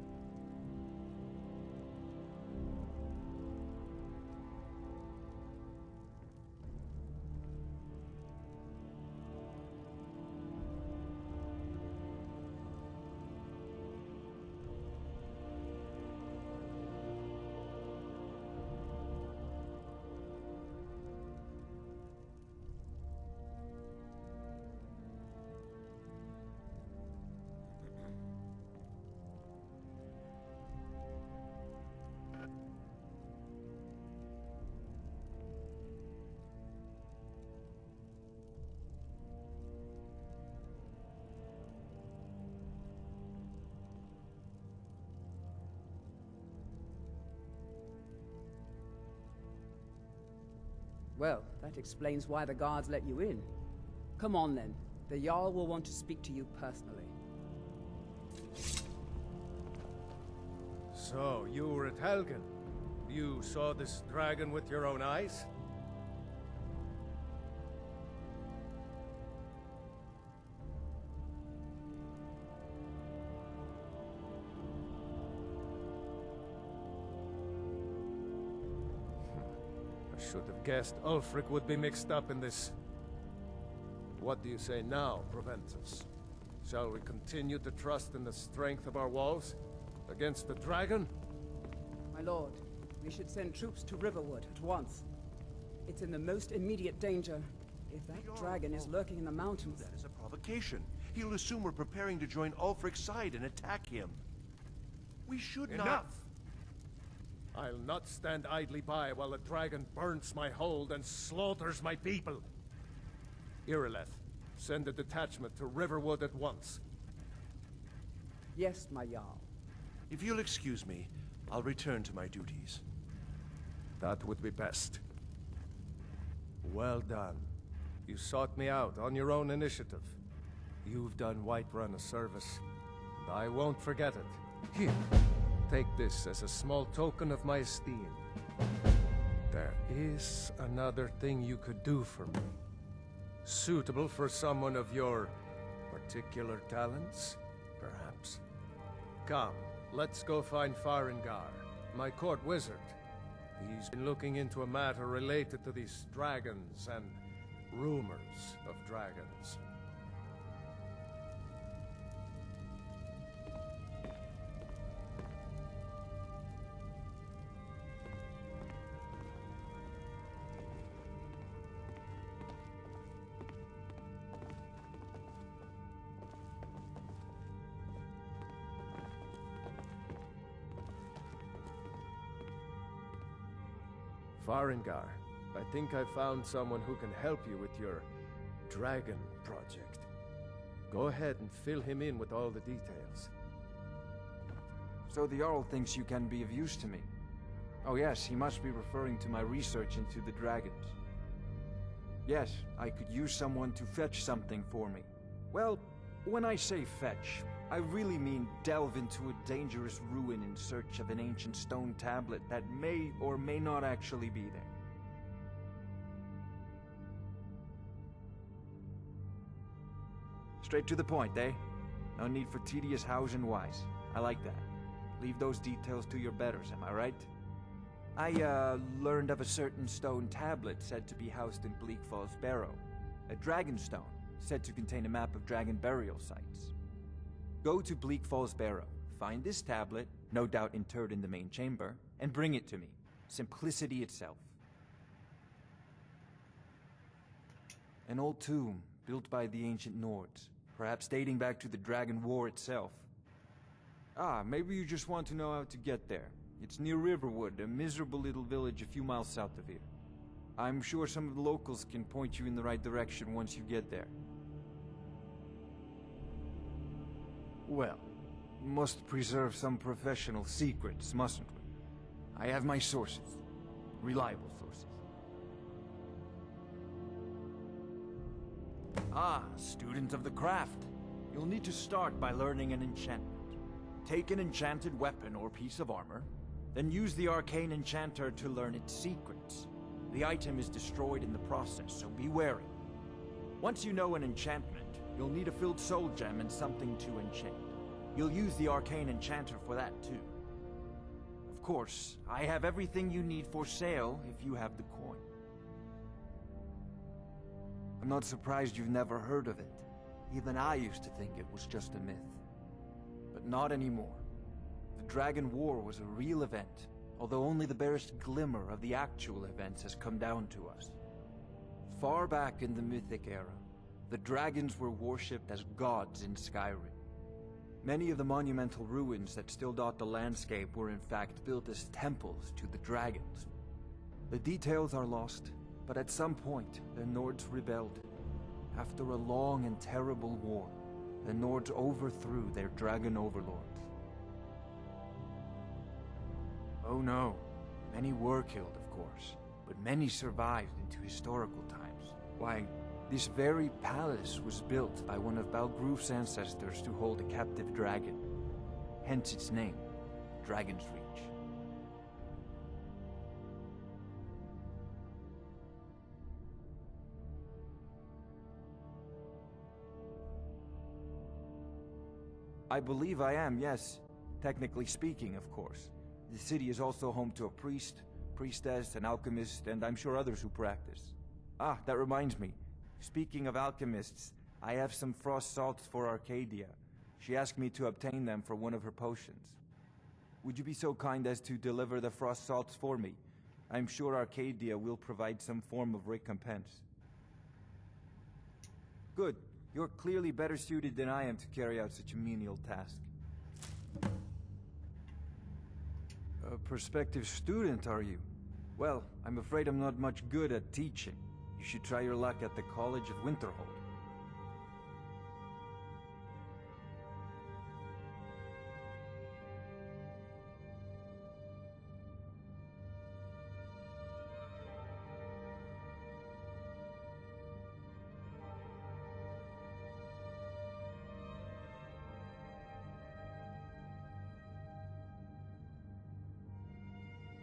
Well, that explains why the guards let you in. Come on then. The Jarl will want to speak to you personally. So, you were at Helgen. You saw this dragon with your own eyes? I should have guessed Ulfric would be mixed up in this. What do you say now, Proventus? Shall we continue to trust in the strength of our walls? Against the dragon? My lord, we should send troops to Riverwood at once. It's in the most immediate danger. If that dragon is lurking in the mountains... That is a provocation. He'll assume we're preparing to join Ulfric's side and attack him. We should not... Enough! I'll not stand idly by while the dragon burns my hold and slaughters my people. Irileth, send a detachment to Riverwood at once. Yes, my Jarl. If you'll excuse me, I'll return to my duties. That would be best. Well done. You sought me out on your own initiative. You've done Whiterun a service, and I won't forget it. Here, take this as a small token of my esteem. There is another thing you could do for me. Suitable for someone of your particular talents, perhaps. Come, let's go find Farengar, my court wizard. He's been looking into a matter related to these dragons and rumors of dragons. Farengar, I think I found someone who can help you with your dragon project. Go ahead and fill him in with all the details. So the Jarl thinks you can be of use to me. Oh yes, he must be referring to my research into the dragons. Yes, I could use someone to fetch something for me. Well, when I say fetch, I really mean delve into a dangerous ruin in search of an ancient stone tablet that may or may not actually be there. Straight to the point, eh? No need for tedious hows and whys. I like that. Leave those details to your betters, am I right? I, learned of a certain stone tablet said to be housed in Bleak Falls Barrow. A dragon stone, said to contain a map of dragon burial sites. Go to Bleak Falls Barrow, find this tablet, no doubt interred in the main chamber, and bring it to me. Simplicity itself. An old tomb, built by the ancient Nords, perhaps dating back to the Dragon War itself. Ah, maybe you just want to know how to get there. It's near Riverwood, a miserable little village a few miles south of here. I'm sure some of the locals can point you in the right direction once you get there. Well, must preserve some professional secrets, mustn't we? I have my sources. Reliable sources. Ah, student of the craft. You'll need to start by learning an enchantment. Take an enchanted weapon or piece of armor, then use the arcane enchanter to learn its secrets. The item is destroyed in the process, so be wary. Once you know an enchantment, you'll need a filled soul gem and something to enchant. You'll use the arcane enchanter for that too. Of course, I have everything you need for sale if you have the coin. I'm not surprised you've never heard of it. Even I used to think it was just a myth. But not anymore. The Dragon War was a real event, although only the barest glimmer of the actual events has come down to us. Far back in the Mythic era, the dragons were worshipped as gods in Skyrim. Many of the monumental ruins that still dot the landscape were in fact built as temples to the dragons. The details are lost, but at some point, the Nords rebelled. After a long and terrible war, the Nords overthrew their dragon overlords. Oh no, many were killed, of course, but many survived into historical times. Why, this very palace was built by one of Balgroof's ancestors to hold a captive dragon. Hence its name, Dragon's Reach. I believe I am, yes. Technically speaking, of course. The city is also home to a priest, priestess, an alchemist, and I'm sure others who practice. Ah, that reminds me. Speaking of alchemists, I have some frost salts for Arcadia. She asked me to obtain them for one of her potions. Would you be so kind as to deliver the frost salts for me? I'm sure Arcadia will provide some form of recompense. Good. You're clearly better suited than I am to carry out such a menial task. A prospective student, are you? Well, I'm afraid I'm not much good at teaching. You should try your luck at the College of Winterhold.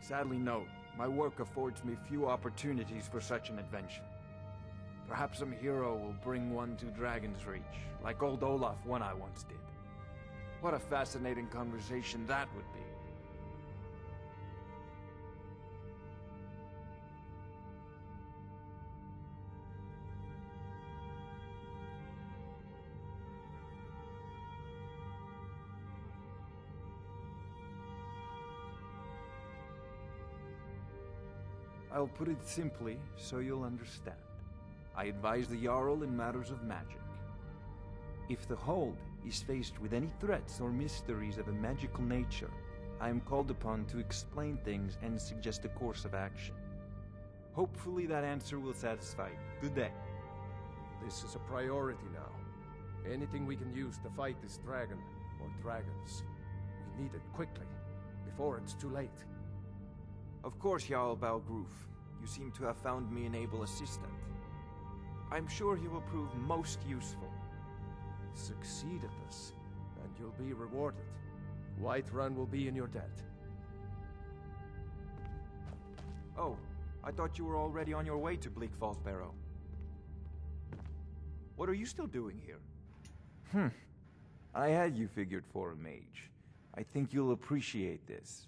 Sadly, no. My work affords me few opportunities for such an adventure. Perhaps some hero will bring one to Dragon's Reach, like old Olaf one I once did. What a fascinating conversation that would be. I'll put it simply so you'll understand. I advise the Jarl in matters of magic. If the Hold is faced with any threats or mysteries of a magical nature, I am called upon to explain things and suggest a course of action. Hopefully that answer will satisfy you. Good day. This is a priority now. Anything we can use to fight this dragon, or dragons. We need it quickly, before it's too late. Of course, Jarl Balgroof. You seem to have found me an able assistant. I'm sure he will prove most useful. Succeed at this, and you'll be rewarded. Whiterun will be in your debt. Oh, I thought you were already on your way to Bleak Falls Barrow. What are you still doing here? I had you figured for a mage. I think you'll appreciate this.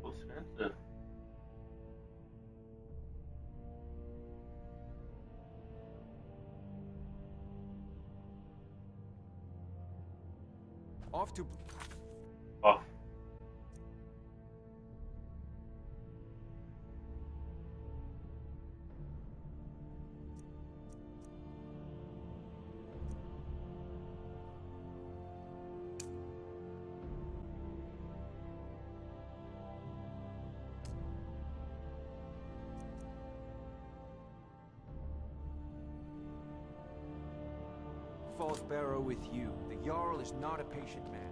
Expensive. Off to... Oh. Falls Barrow with you. The Jarl is not a patient man.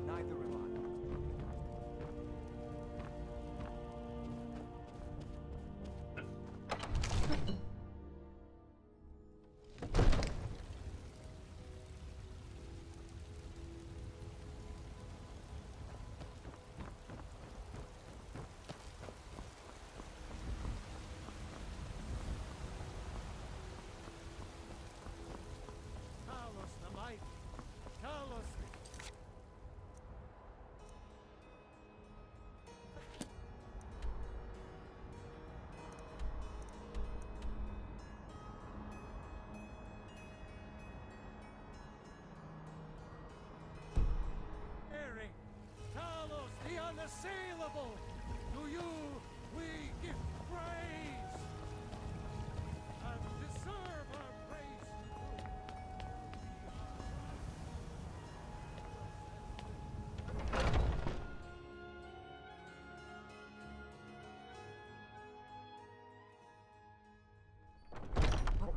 Neither am I. unassailable. To you we give praise and deserve our praise.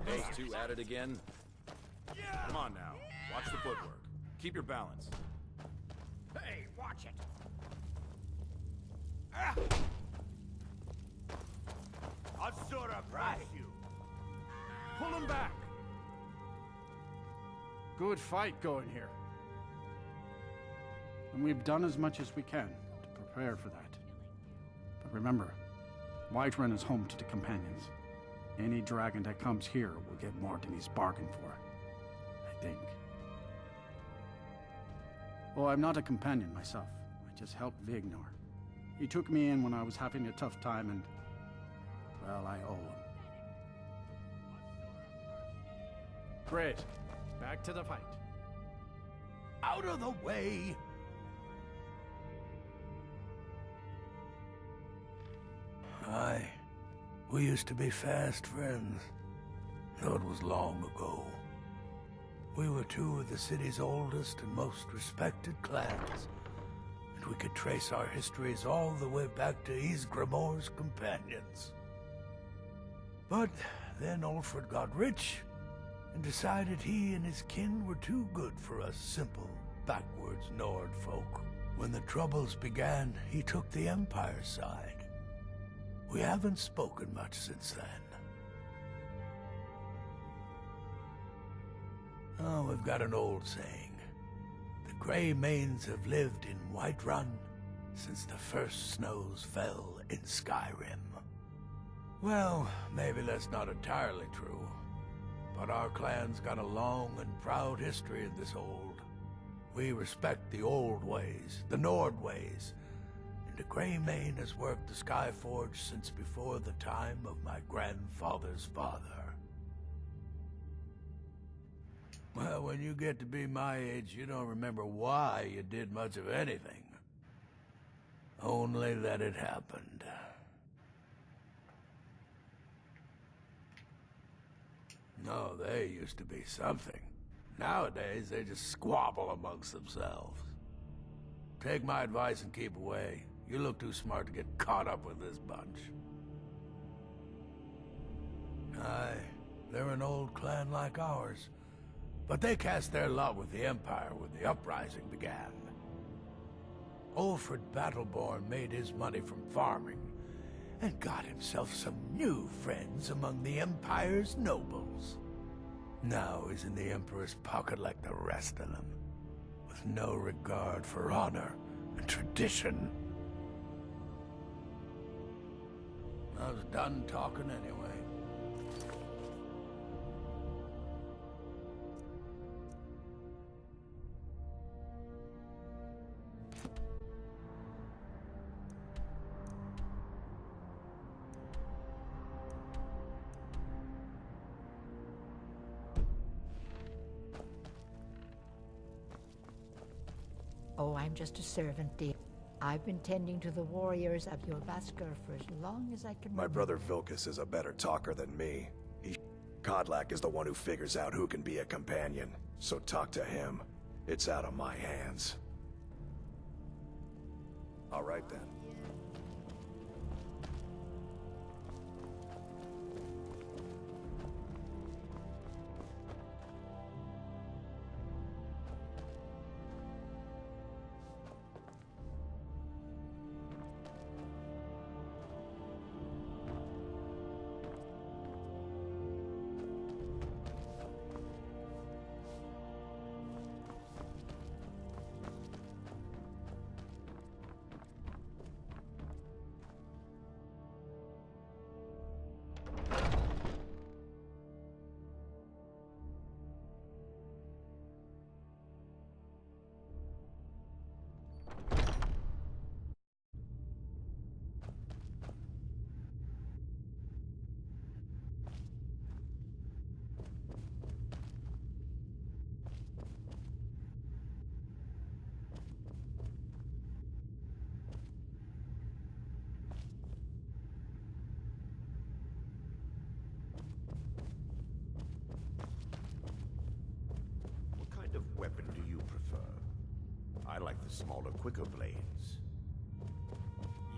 Those two at it again? Come on now. Watch the footwork. Keep your balance. Hey, watch it. I'll surprise you. Pull him back! Good fight going here. And we've done as much as we can to prepare for that. But remember, Whiterun is home to the companions. Any dragon that comes here will get more than he's bargained for. I think. Oh, I'm not a companion myself. I just helped Vignor. He took me in when I was having a tough time and... well, I owe him. Great. Back to the fight. Out of the way! Aye. We used to be fast friends, though it was long ago. We were two of the city's oldest and most respected clans, and we could trace our histories all the way back to Ysgramor's companions. But then Ulfred got rich, and decided he and his kin were too good for us simple, backwards Nord folk. When the Troubles began, he took the Empire's side. We haven't spoken much since then. Oh, we've got an old saying. The Grey Manes have lived in Whiterun since the first snows fell in Skyrim. Well, maybe that's not entirely true. But our clan's got a long and proud history in this old. We respect the old ways, the Nord ways, and the Grey Mane has worked the Skyforge since before the time of my grandfather's father. Well, when you get to be my age, you don't remember why you did much of anything. Only that it happened. No, they used to be something. Nowadays, they just squabble amongst themselves. Take my advice and keep away. You look too smart to get caught up with this bunch. Aye, they're an old clan like ours. But they cast their lot with the Empire when the uprising began. Ulfred Battleborn made his money from farming, and got himself some new friends among the Empire's nobles. Now he's in the Emperor's pocket like the rest of them, with no regard for honor and tradition. I was done talking anyway. Oh, I'm just a servant, dear. I've been tending to the warriors of your Vaskr for as long as I can My remember. brother Vilkas is a better talker than me. Kodlak is the one who figures out who can be a companion, so talk to him. It's out of my hands. All right then. smaller, quicker blades.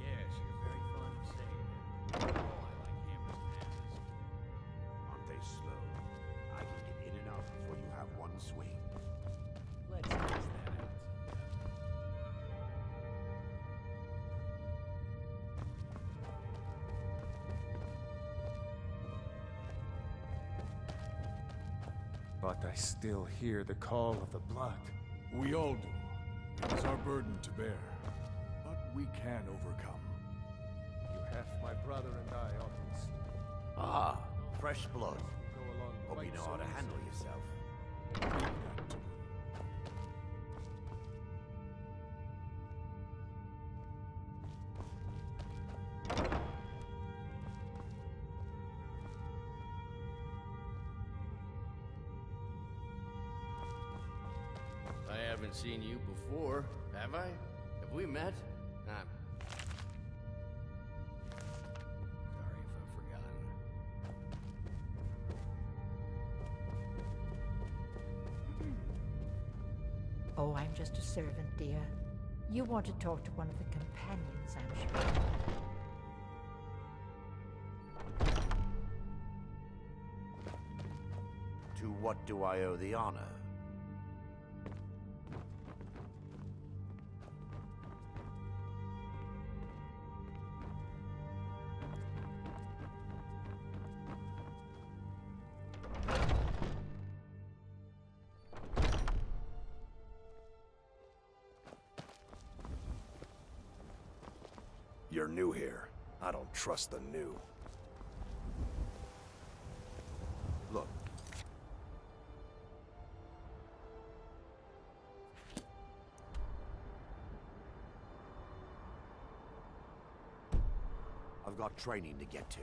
Yes, you're very fond of saying that. Oh, I like hammers and axes. Aren't they slow? I can get in and out before you have one swing. Let's test that out. But I still hear the call of the blood. We all do. It is our burden to bear. But we can overcome. You have my brother and I, Ottens. Ah, fresh blood. Go along Hope you quite know so how to handle easily. yourself. Leave that to me. I haven't seen you before, have I? Have we met? I'm sorry if I've forgotten. Oh, I'm just a servant, dear. You want to talk to one of the companions, I'm sure. To what do I owe the honor? You're new here. I don't trust the new. Look. I've got training to get to.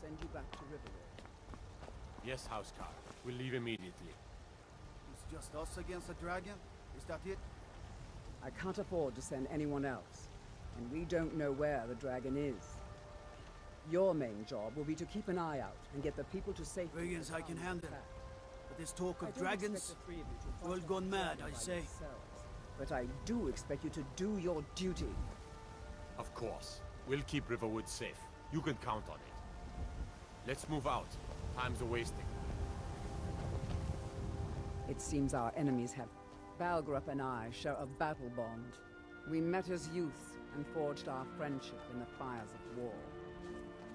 Send you back to Riverwood. Yes, Housecar. We'll leave immediately. It's just us against the dragon? Is that it? I can't afford to send anyone else, and we don't know where the dragon is. Your main job will be to keep an eye out and get the people to safety. Brigands I can handle. But this talk I of don't dragons, expect the three of you to fight world gone off mad, the I dragon say. by yourselves, but I do expect you to do your duty. Of course. We'll keep Riverwood safe. You can count on it. Let's move out. Time's a-wasting. It seems our enemies have. Balgrup and I share a battle bond. We met as youth and forged our friendship in the fires of war.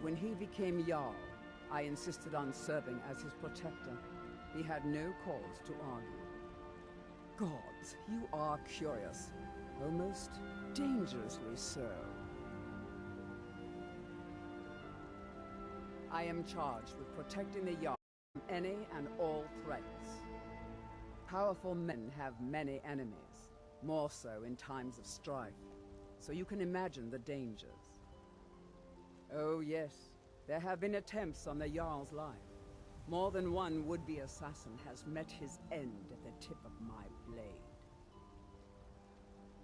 When he became Jarl, I insisted on serving as his protector. He had no cause to argue. Gods, you are curious. Almost dangerously so. I am charged with protecting the Jarl from any and all threats. Powerful men have many enemies, more so in times of strife, so you can imagine the dangers. Oh yes, there have been attempts on the Jarl's life. More than one would-be assassin has met his end at the tip of my blade.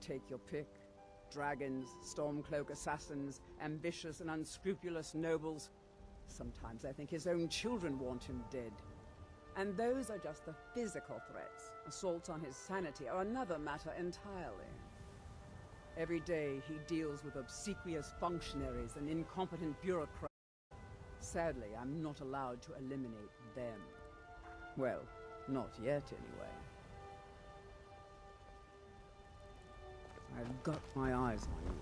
Take your pick. Dragons, Stormcloak assassins, ambitious and unscrupulous nobles. Sometimes I think his own children want him dead. And those are just the physical threats. Assaults on his sanity are another matter entirely. Every day he deals with obsequious functionaries and incompetent bureaucrats. Sadly, I'm not allowed to eliminate them. Well, not yet anyway. I've got my eyes on you.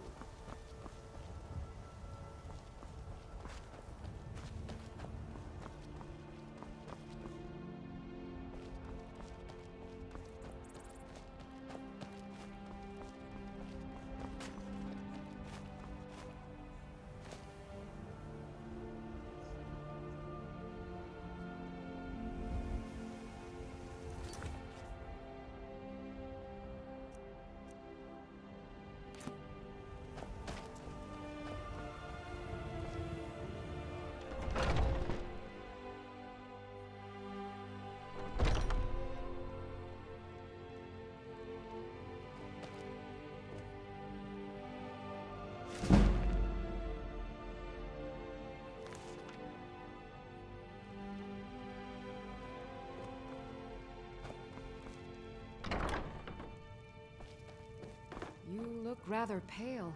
You look rather pale.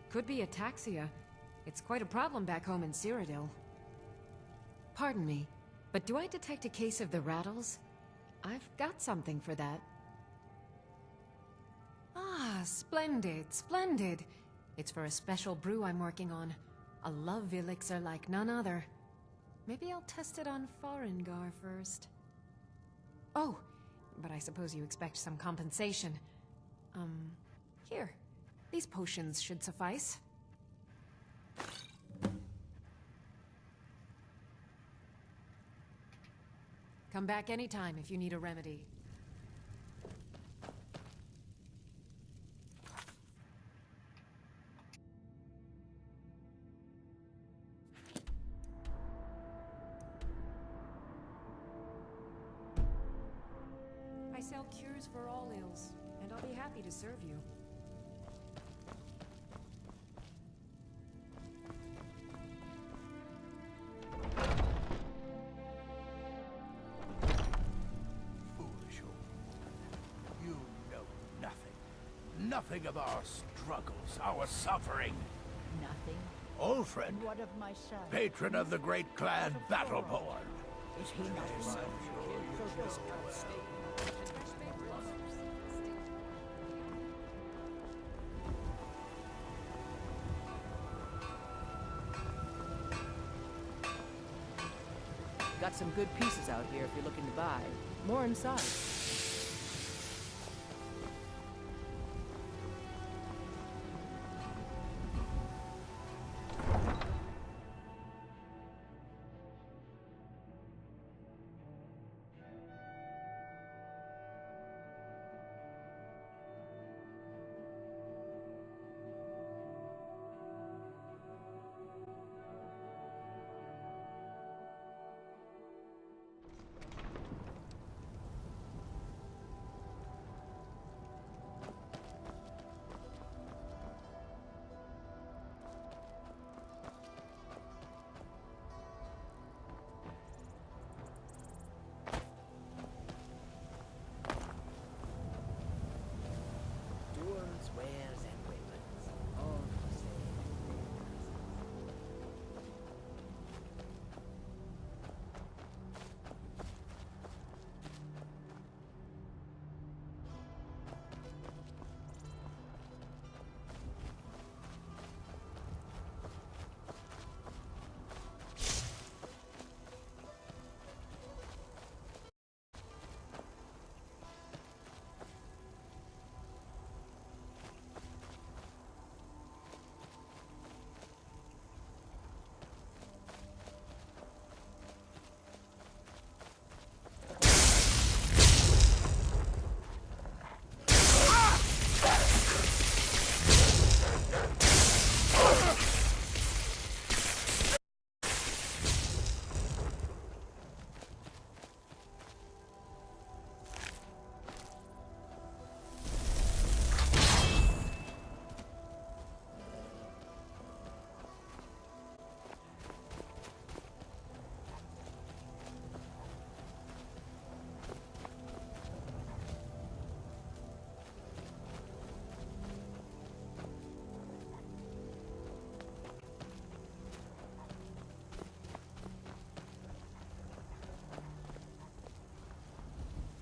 Could be ataxia. It's quite a problem back home in Cyrodiil. Pardon me, but do I detect a case of the rattles? I've got something for that. Ah, splendid, splendid. It's for a special brew I'm working on. A love elixir like none other. Maybe I'll test it on Farengar first. Oh, but I suppose you expect some compensation. Here. These potions should suffice. Come back anytime if you need a remedy. I sell cures for all ills, and I'll be happy to serve you. Nothing of our struggles, our suffering. Nothing? Old friend, What of my son? patron of the great clan Battleborn. Is he not a son? Got some good pieces out here if you're looking to buy. More inside.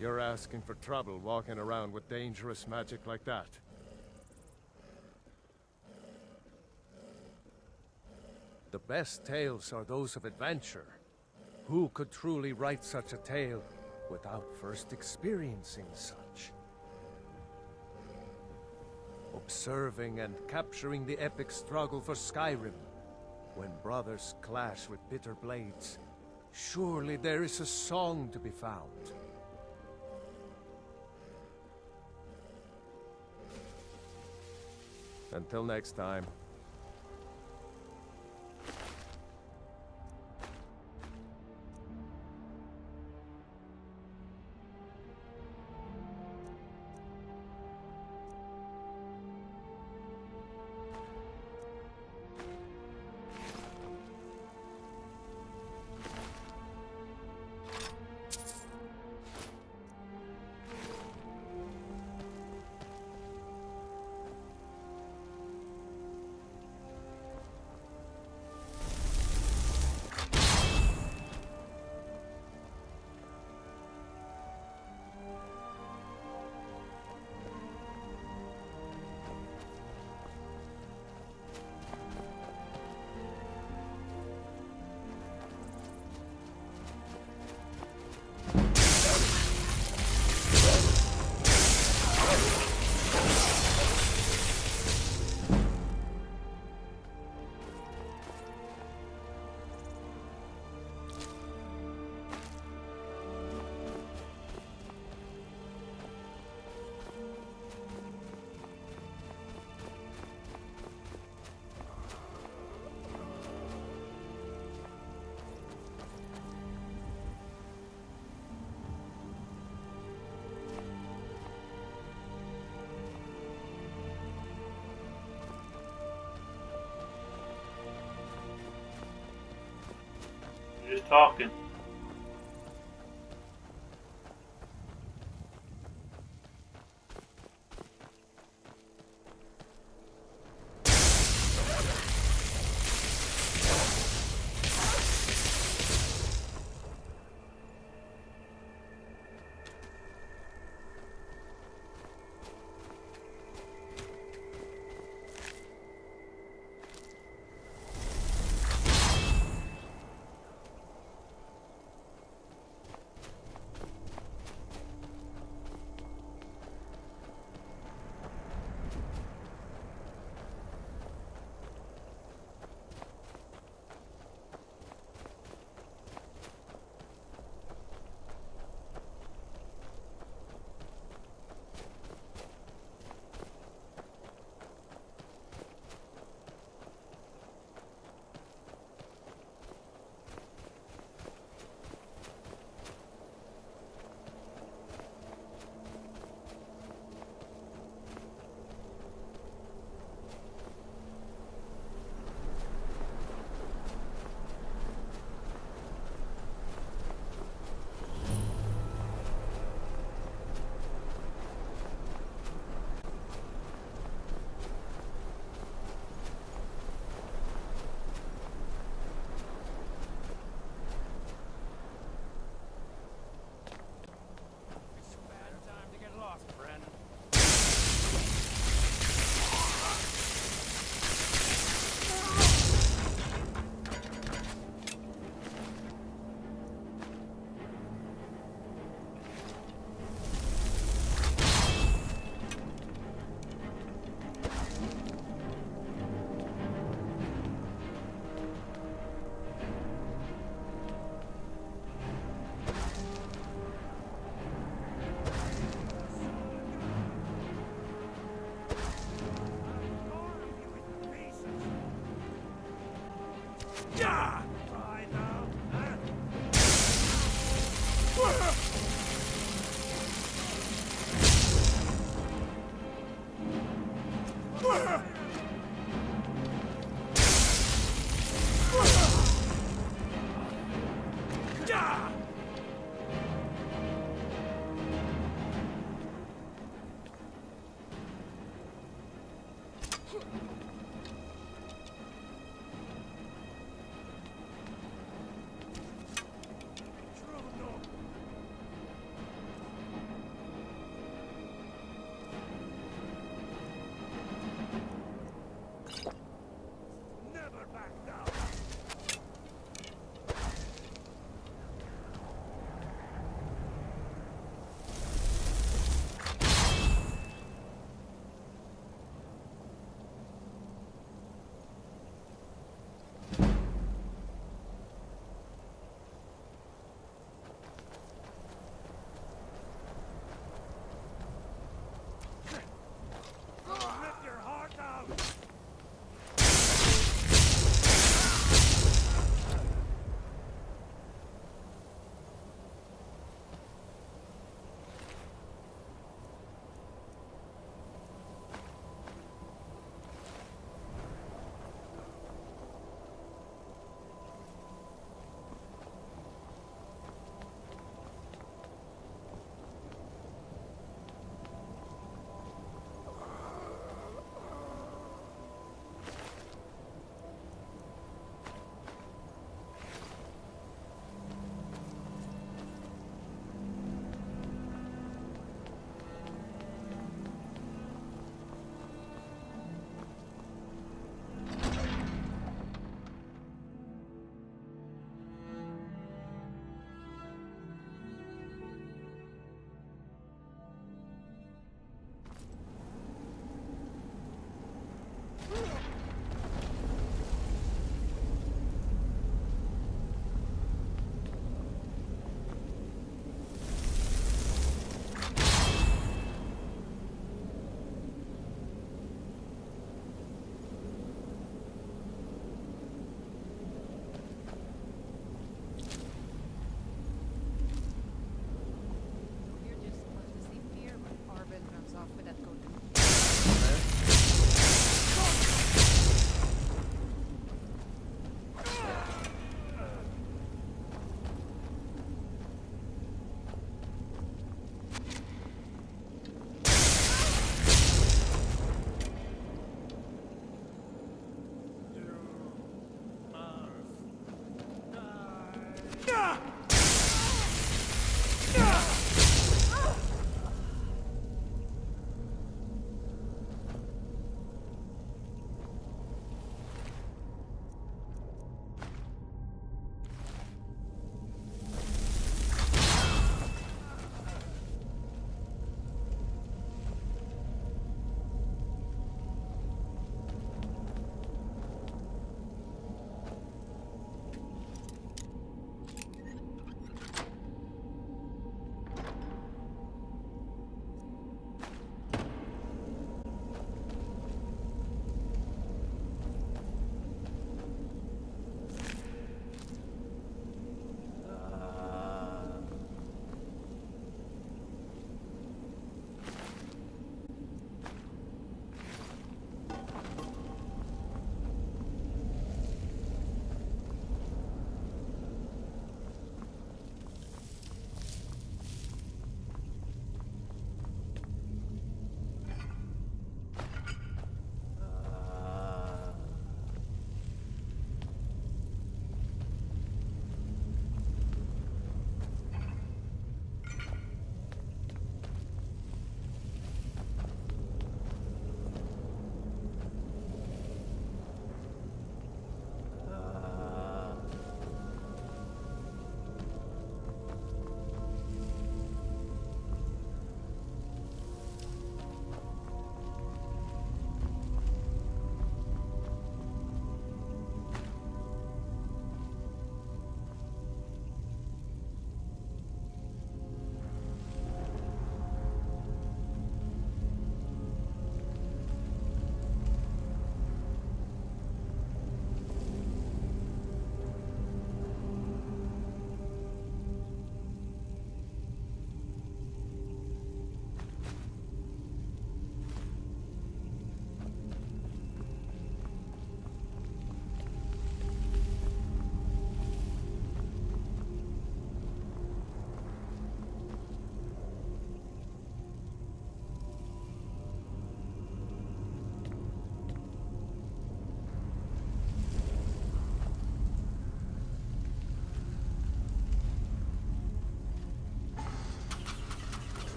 You're asking for trouble walking around with dangerous magic like that. best tales are those of adventure. Who could truly write such a tale without first experiencing such? Observing and capturing the epic struggle for Skyrim, when brothers clash with bitter blades, surely there is a song to be found. Until next time. Just talking.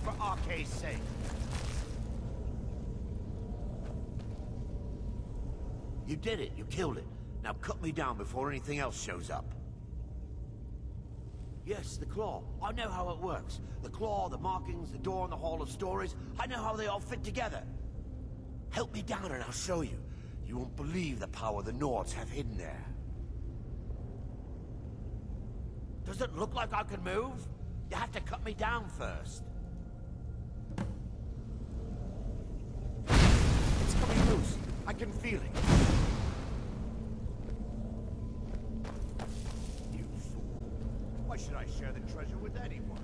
for RK's sake. You did it. You killed it. Now cut me down before anything else shows up. Yes, the claw. I know how it works. The claw, the markings, the door in the Hall of Stories. I know how they all fit together. Help me down and I'll show you. You won't believe the power the Nords have hidden there. Does it look like I can move? You have to cut me down first. It's coming loose. I can feel it. You fool. Why should I share the treasure with anyone?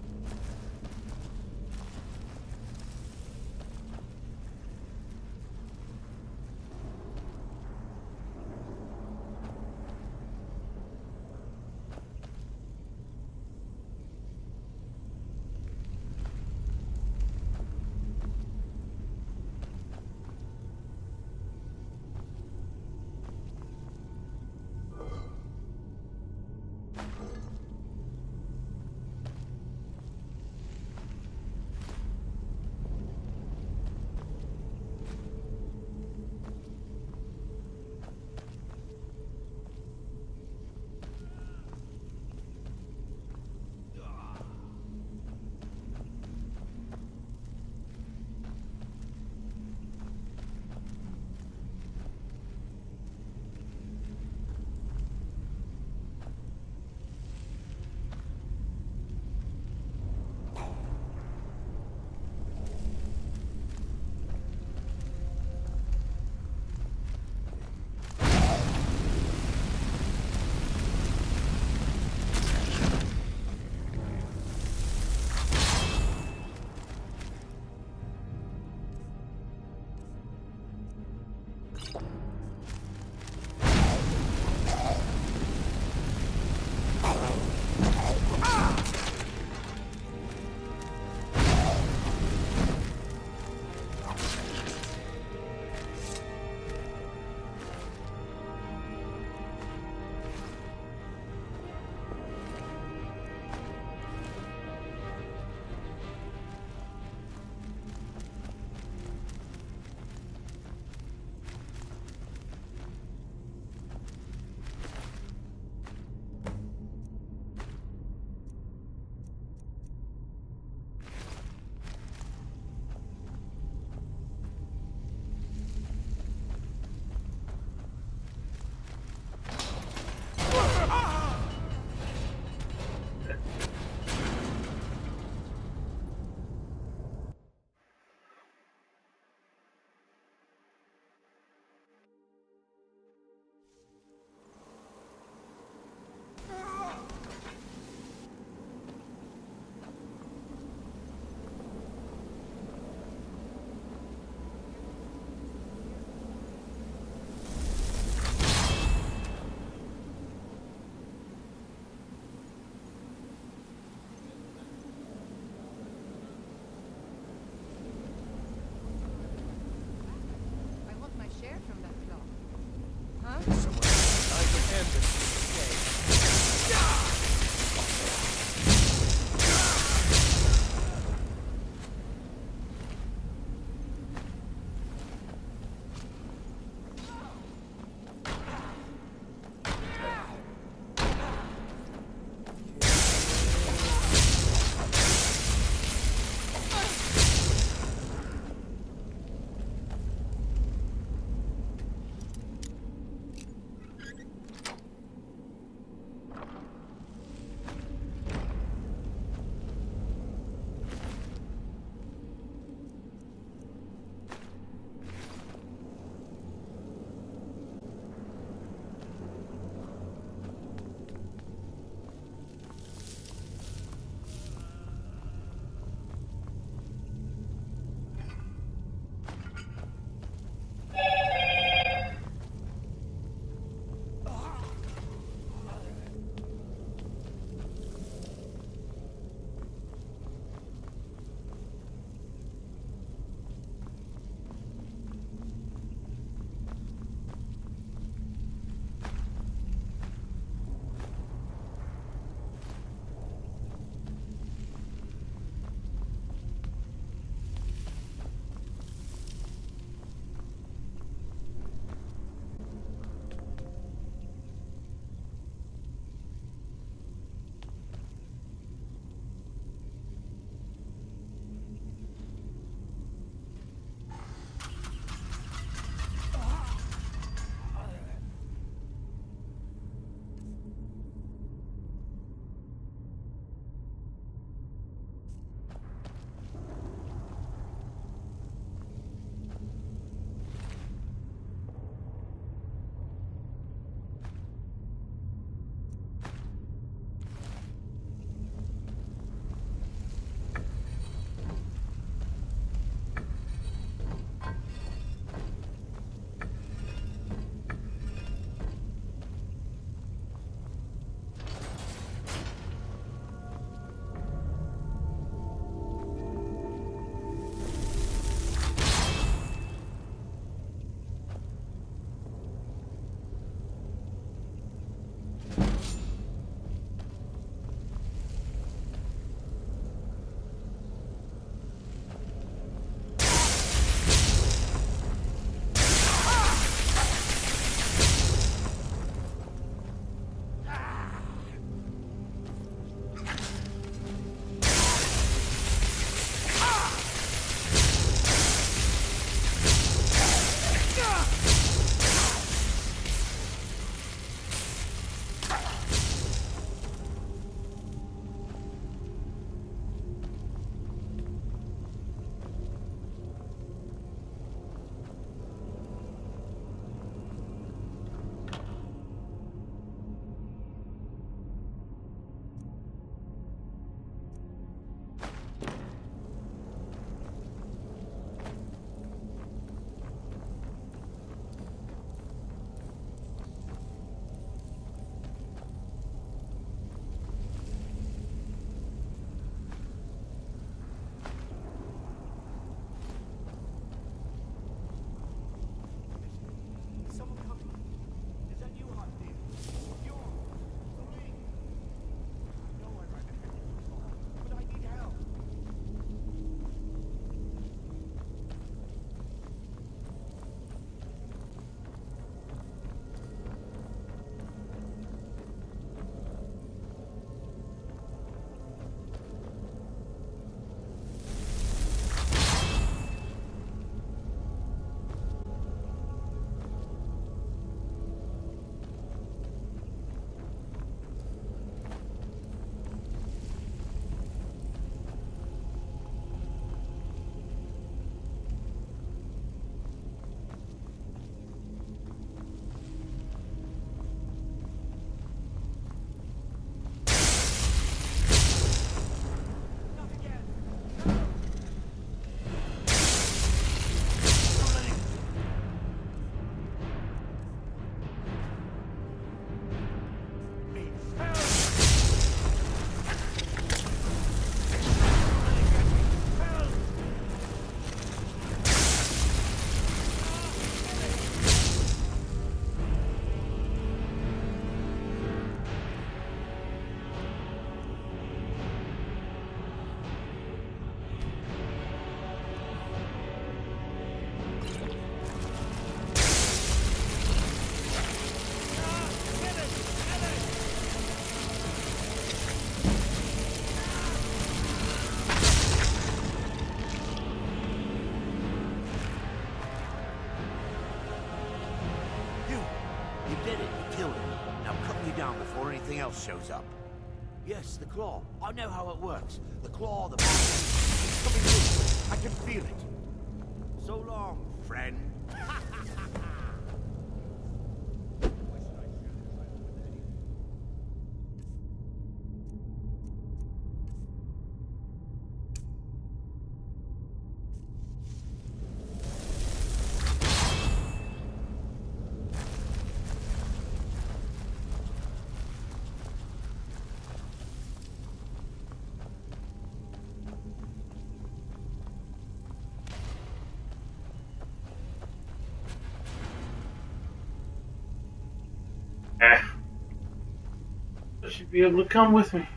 else shows up. Yes, the claw. I know how it works. The claw, the markings. It's coming loose. I can feel it. So long, friend. I should be able to come with me.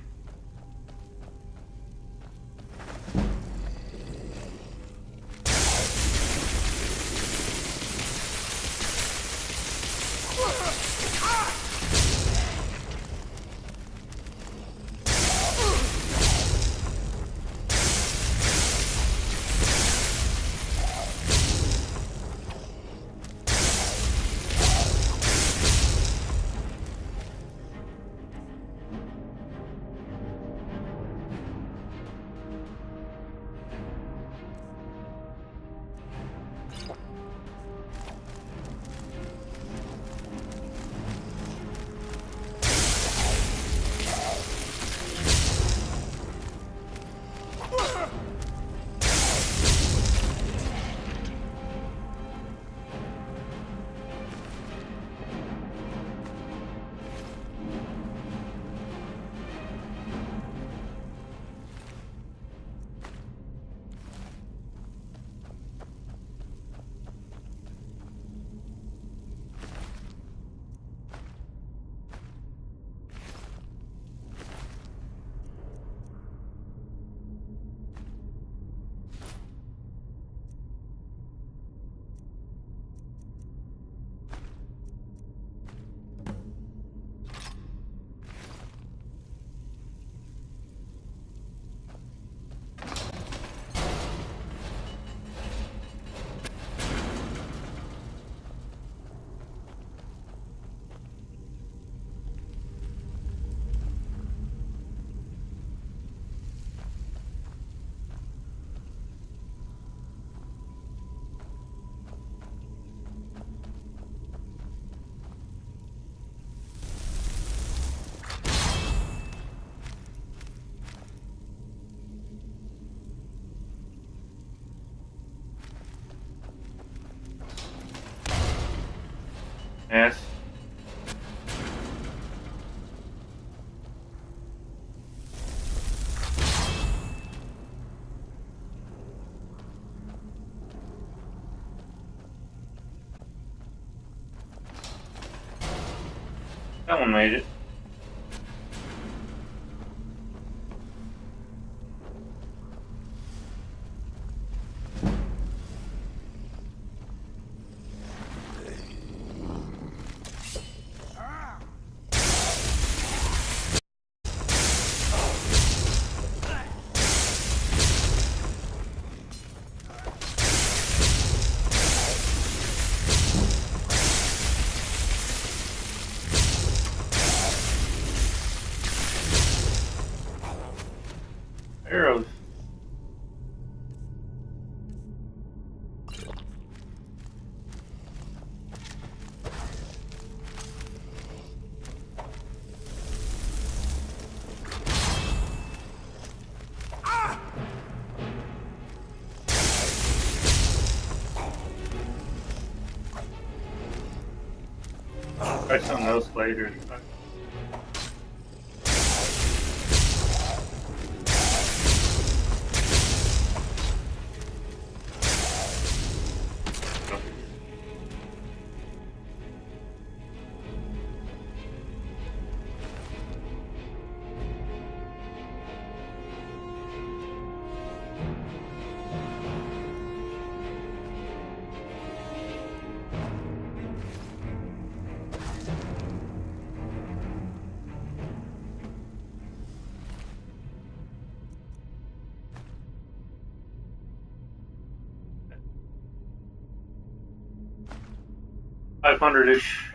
Yes. That one made it. Arrows. Try something else later. $500-ish.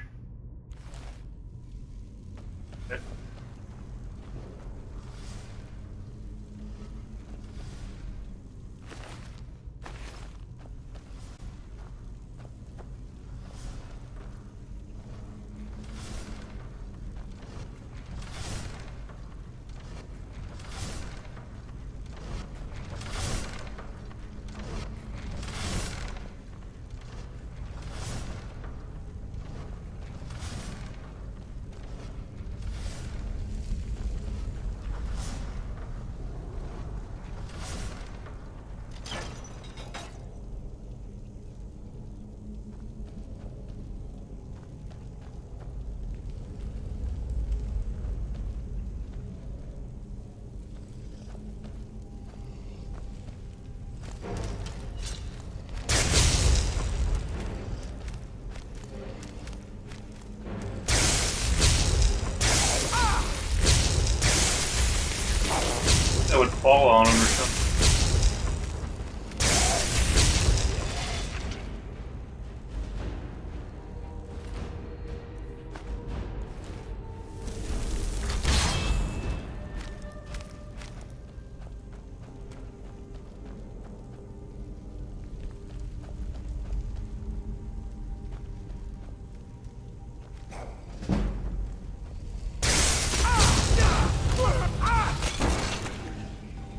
That would fall on him or something.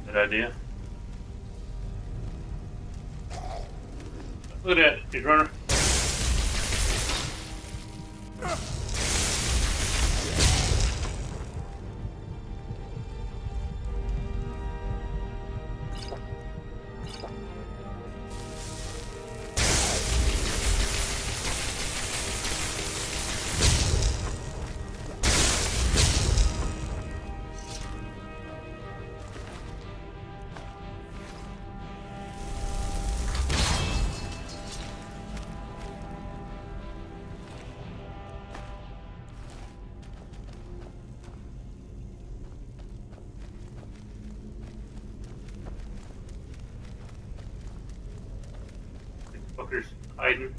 Good idea. Look at that, he's running. Fuckers hiding.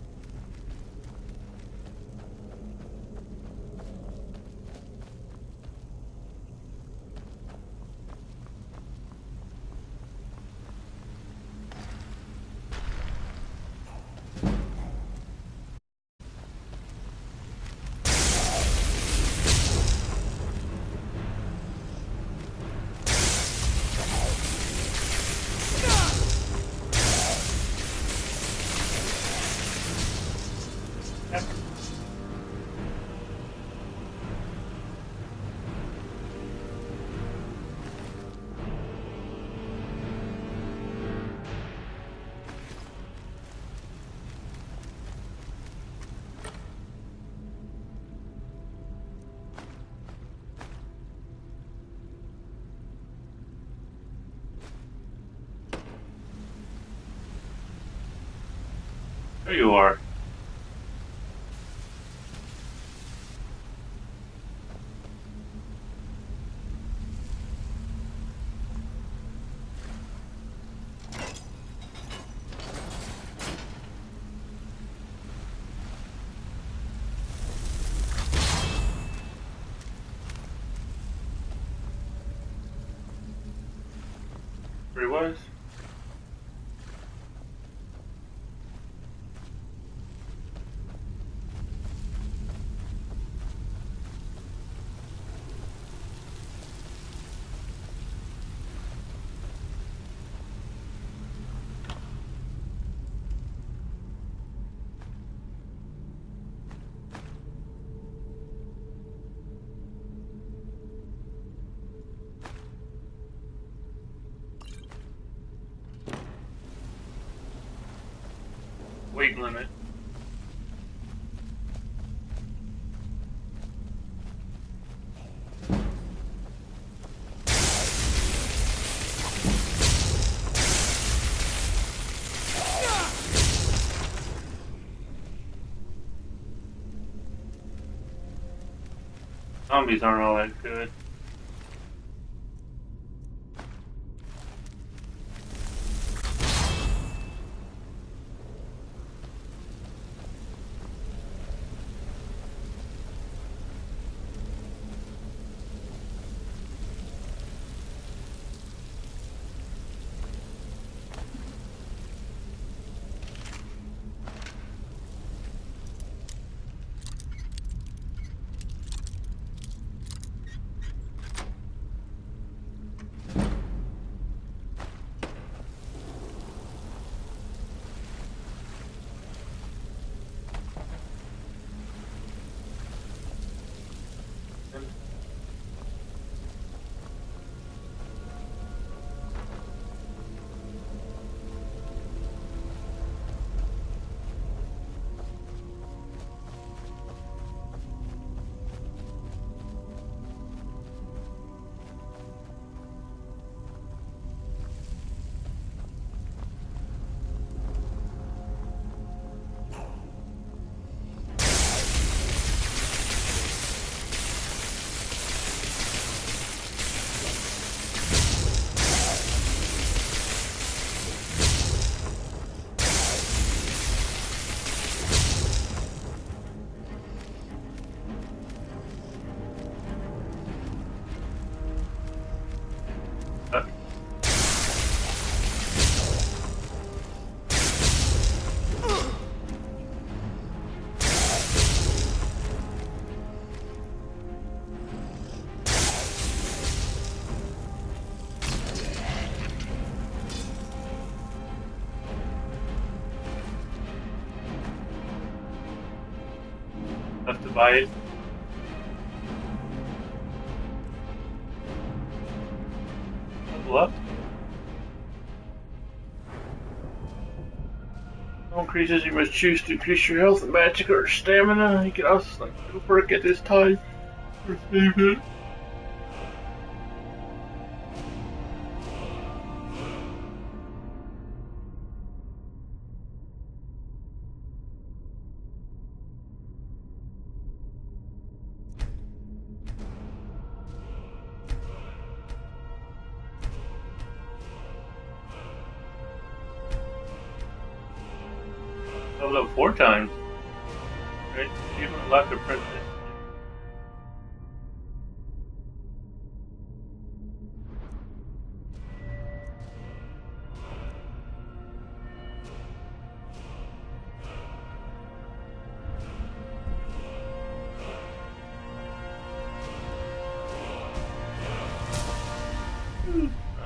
There you are. There he was. Weight limit. Zombies aren't all that good. enough to buy it. Level up. No increases, you must choose to increase your health, magic, or stamina. You can also select a perk at this time. Or save it. Leveled up 4 times. Right? Achievement unlocked a princess.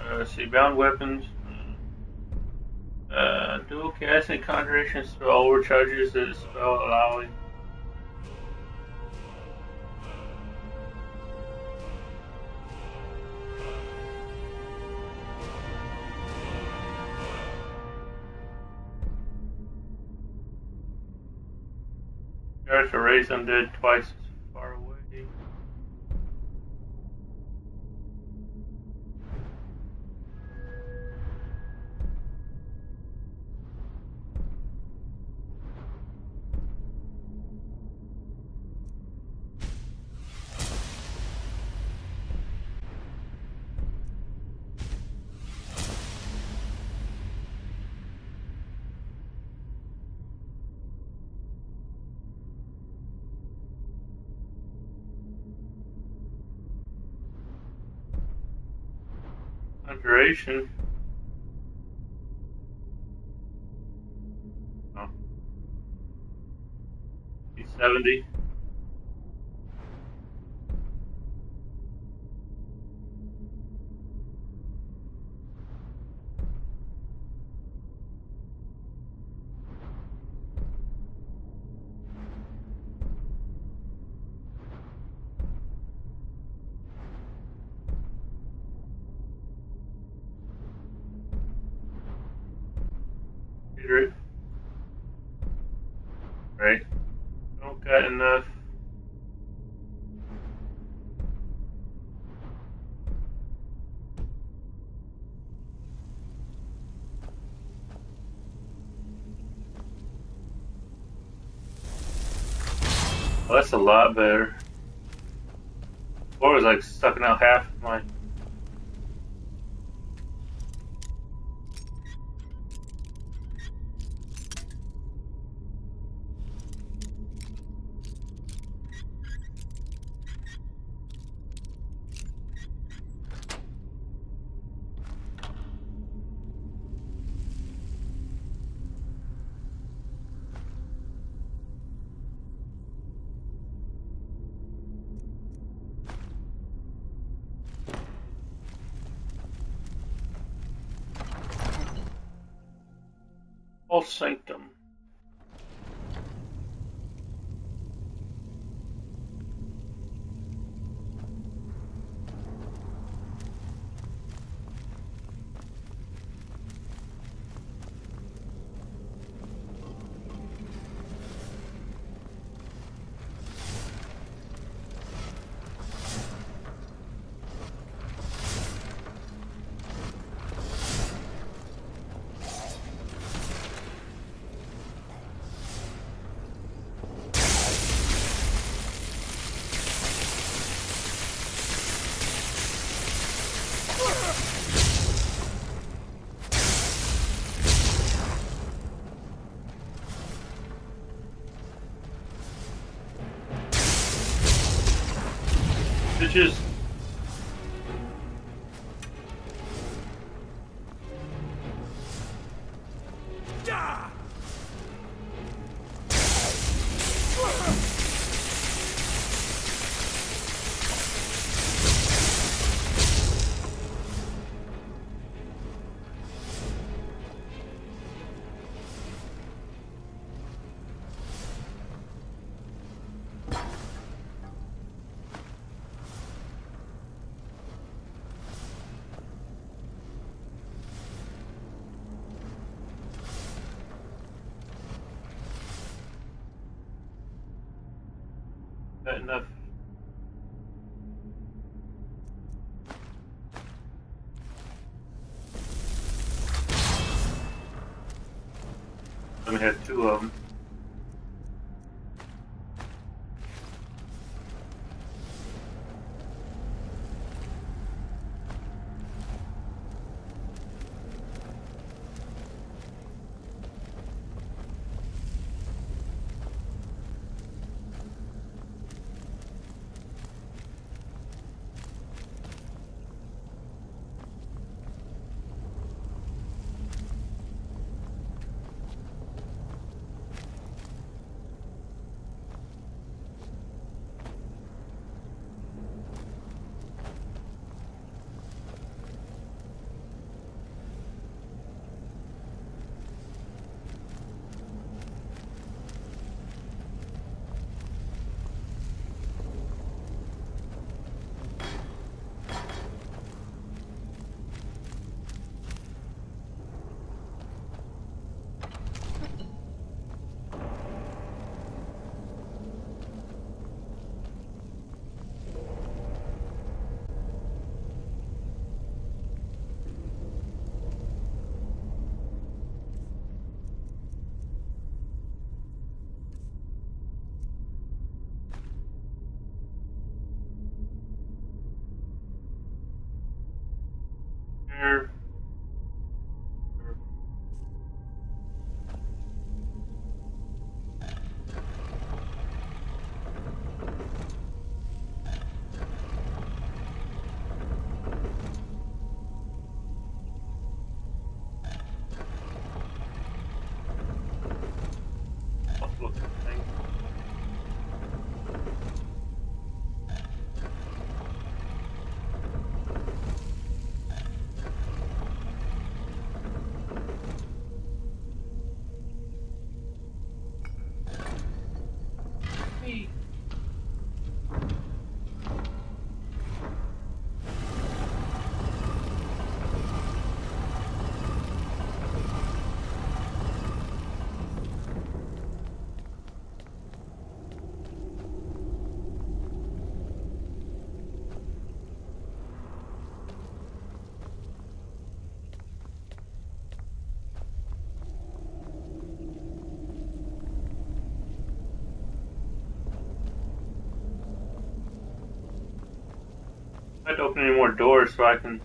Let's see, bound weapons. Dual casting conjuration spell overcharges the spell, allowing to raise undead twice as far away. Duration. Oh. 70. Right. Don't got enough. Well, that's a lot better. Before it was like sucking out half of my. False Sanctum. Bitches. Not enough. Only had 2 of them. I have to open any more doors so I can.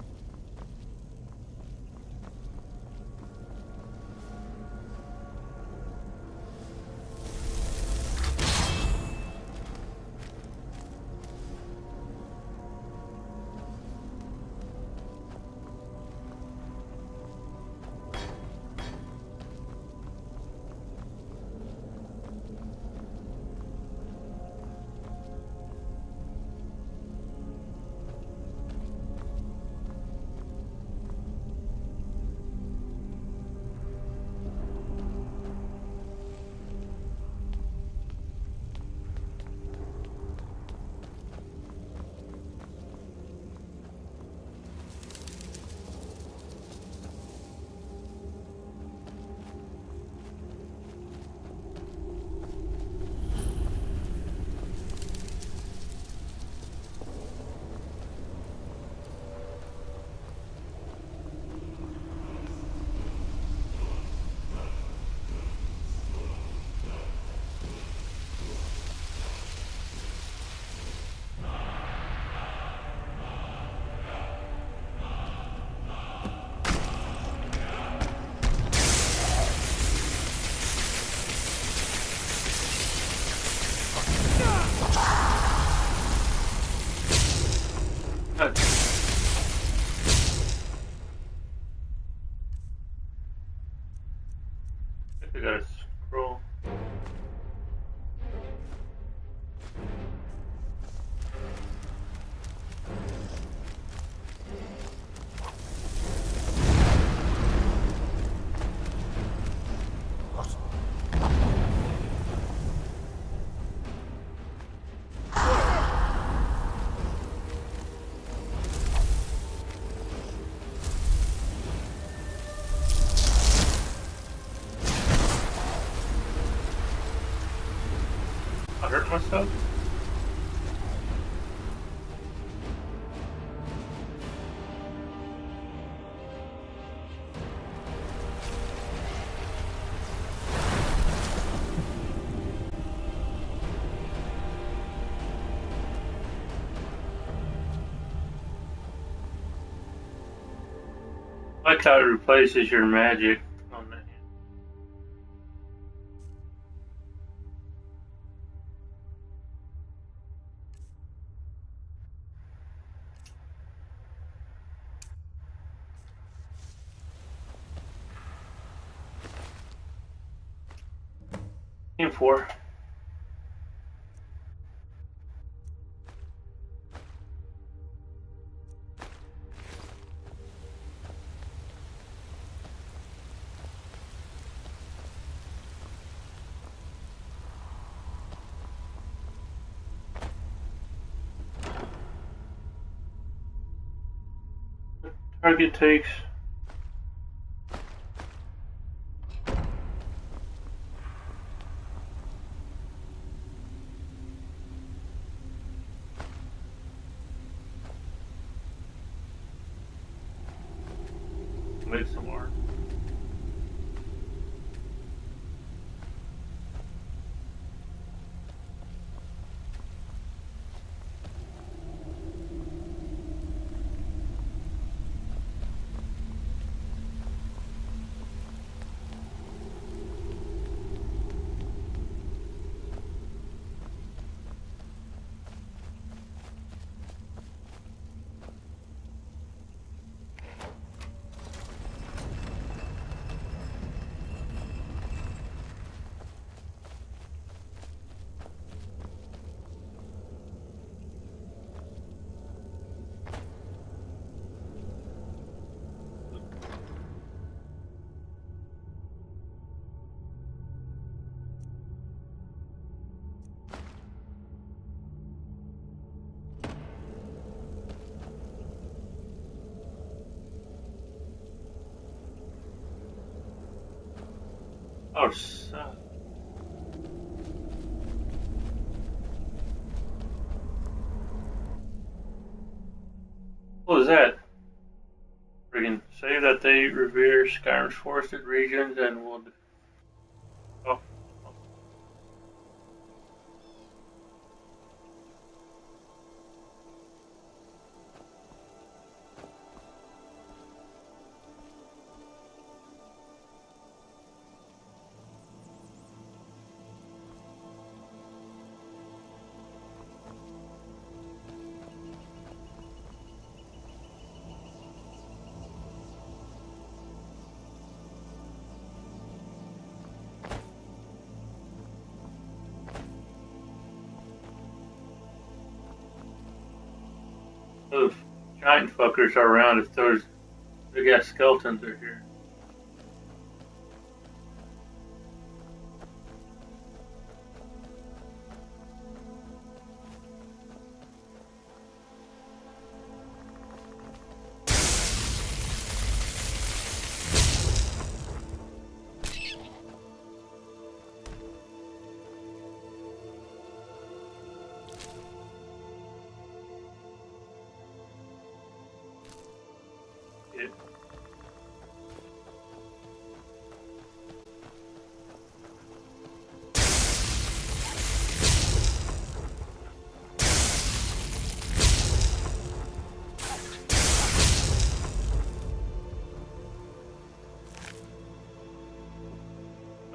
I gotta scroll. I hurt myself? I like how it replaces your magic on that. Team 4. Target takes make some more. Oh, son. What was that? Friggin' say that they revere Skyrim's forested regions and will. Oh. Those giant fuckers are around if those big ass skeletons are here.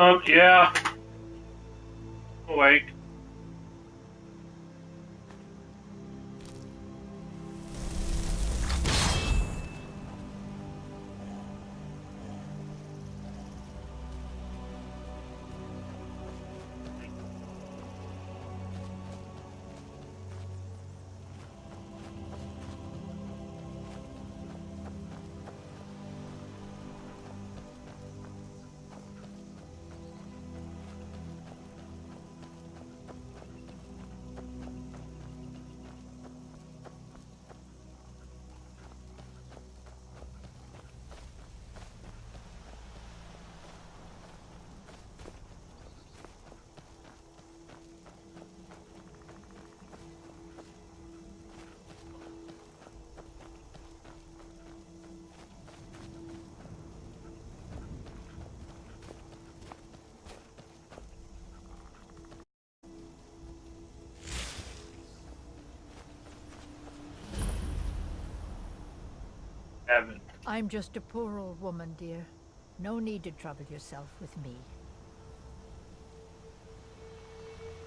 Oh, yeah. Awake. haven't. I'm just a poor old woman, dear. No need to trouble yourself with me.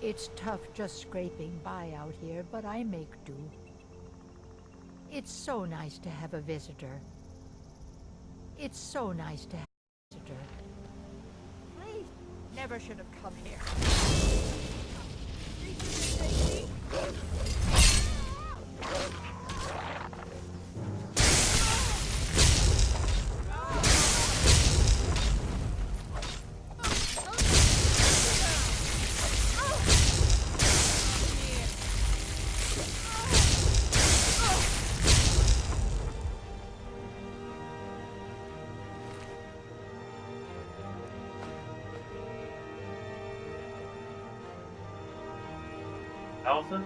It's tough just scraping by out here, but I make do. It's so nice to have a visitor. It's so nice to have a visitor. Please, never should have come here. Alpha?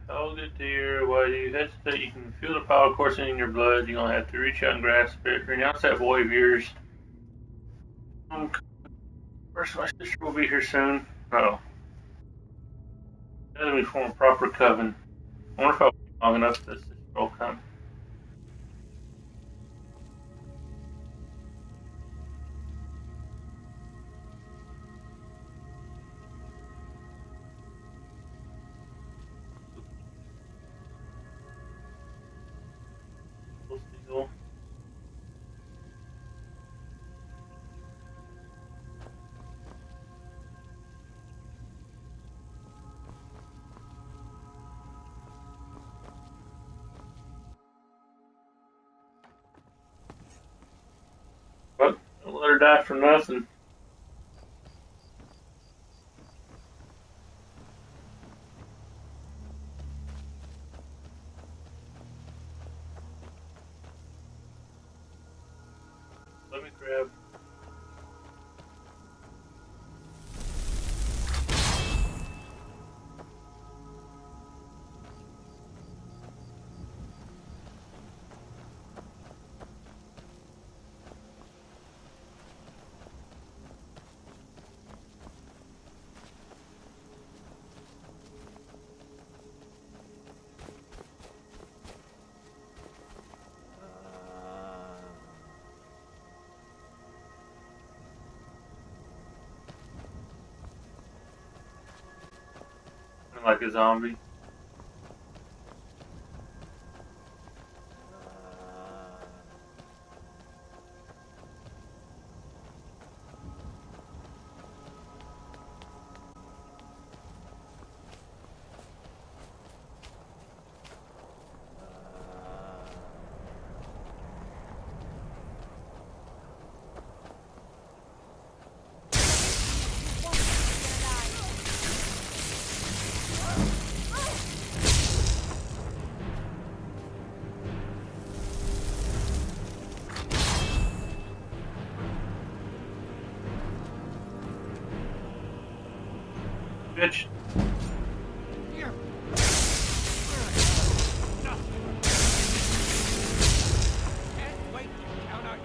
Helga dear, why do you hesitate? You can feel the power coursing in your blood. You're gonna have to reach out and grasp it. Renounce that boy of yours. First, my sister will be here soon. Oh. Let me form a proper coven. I wonder if I'll be long enough that sister will come. But don't let her die for nothing. Let me grab. Like a zombie. Bitch. Can't wait to count out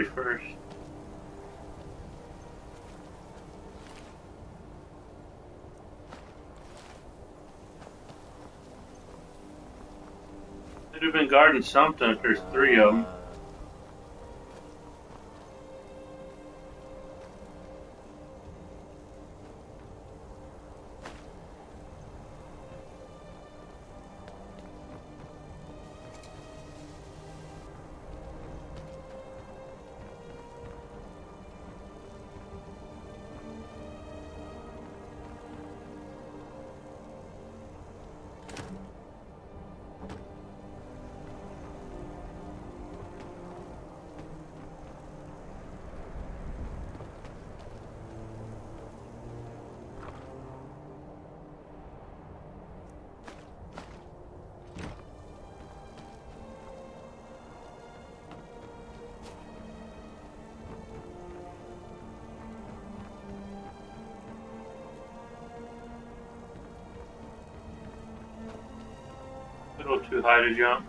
story first. They'd have been guarding something if there's 3 of them. A little too high to jump.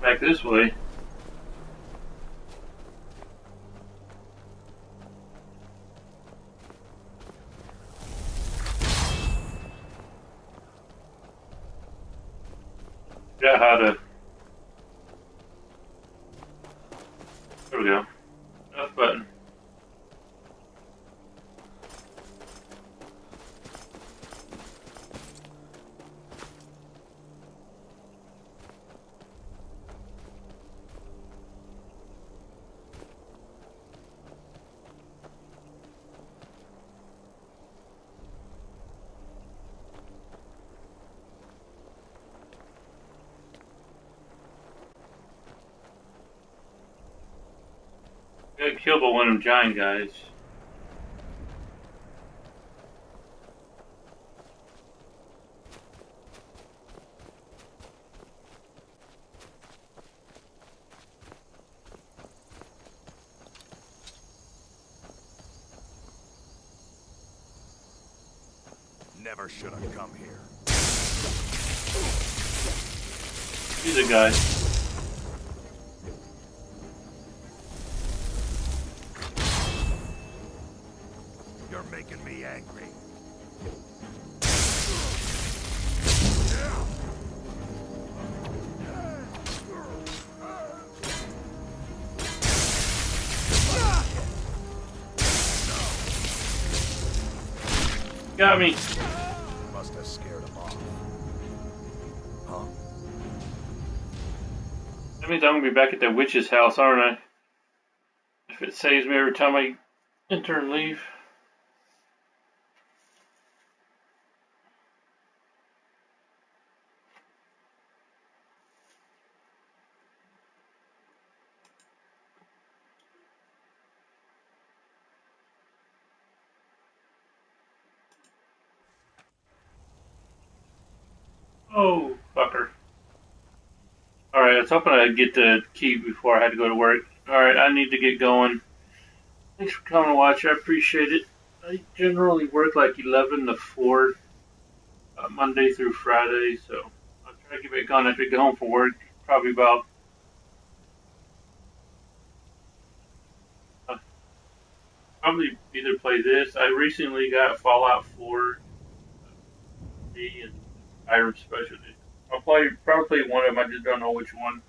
Back this way. Got how to. There we go. F button. Got killed by one of them giant guys. Never should have come here. He's a guy. You're making me angry. Got me. Must have scared him off. Huh? That means I'm gonna be back at that witch's house, aren't I? If it saves me every time I enter and leave. Oh, fucker. Alright, I was hoping I'd get the key before I had to go to work. Alright, I need to get going. Thanks for coming to watch, I appreciate it. I generally work like 11 to 4, Monday through Friday, so I'll try to get back on after I get home from work. Probably about probably either play this. I recently got Fallout 4 and Skyrim Specialty. I'll probably play one of them, I just don't know which one.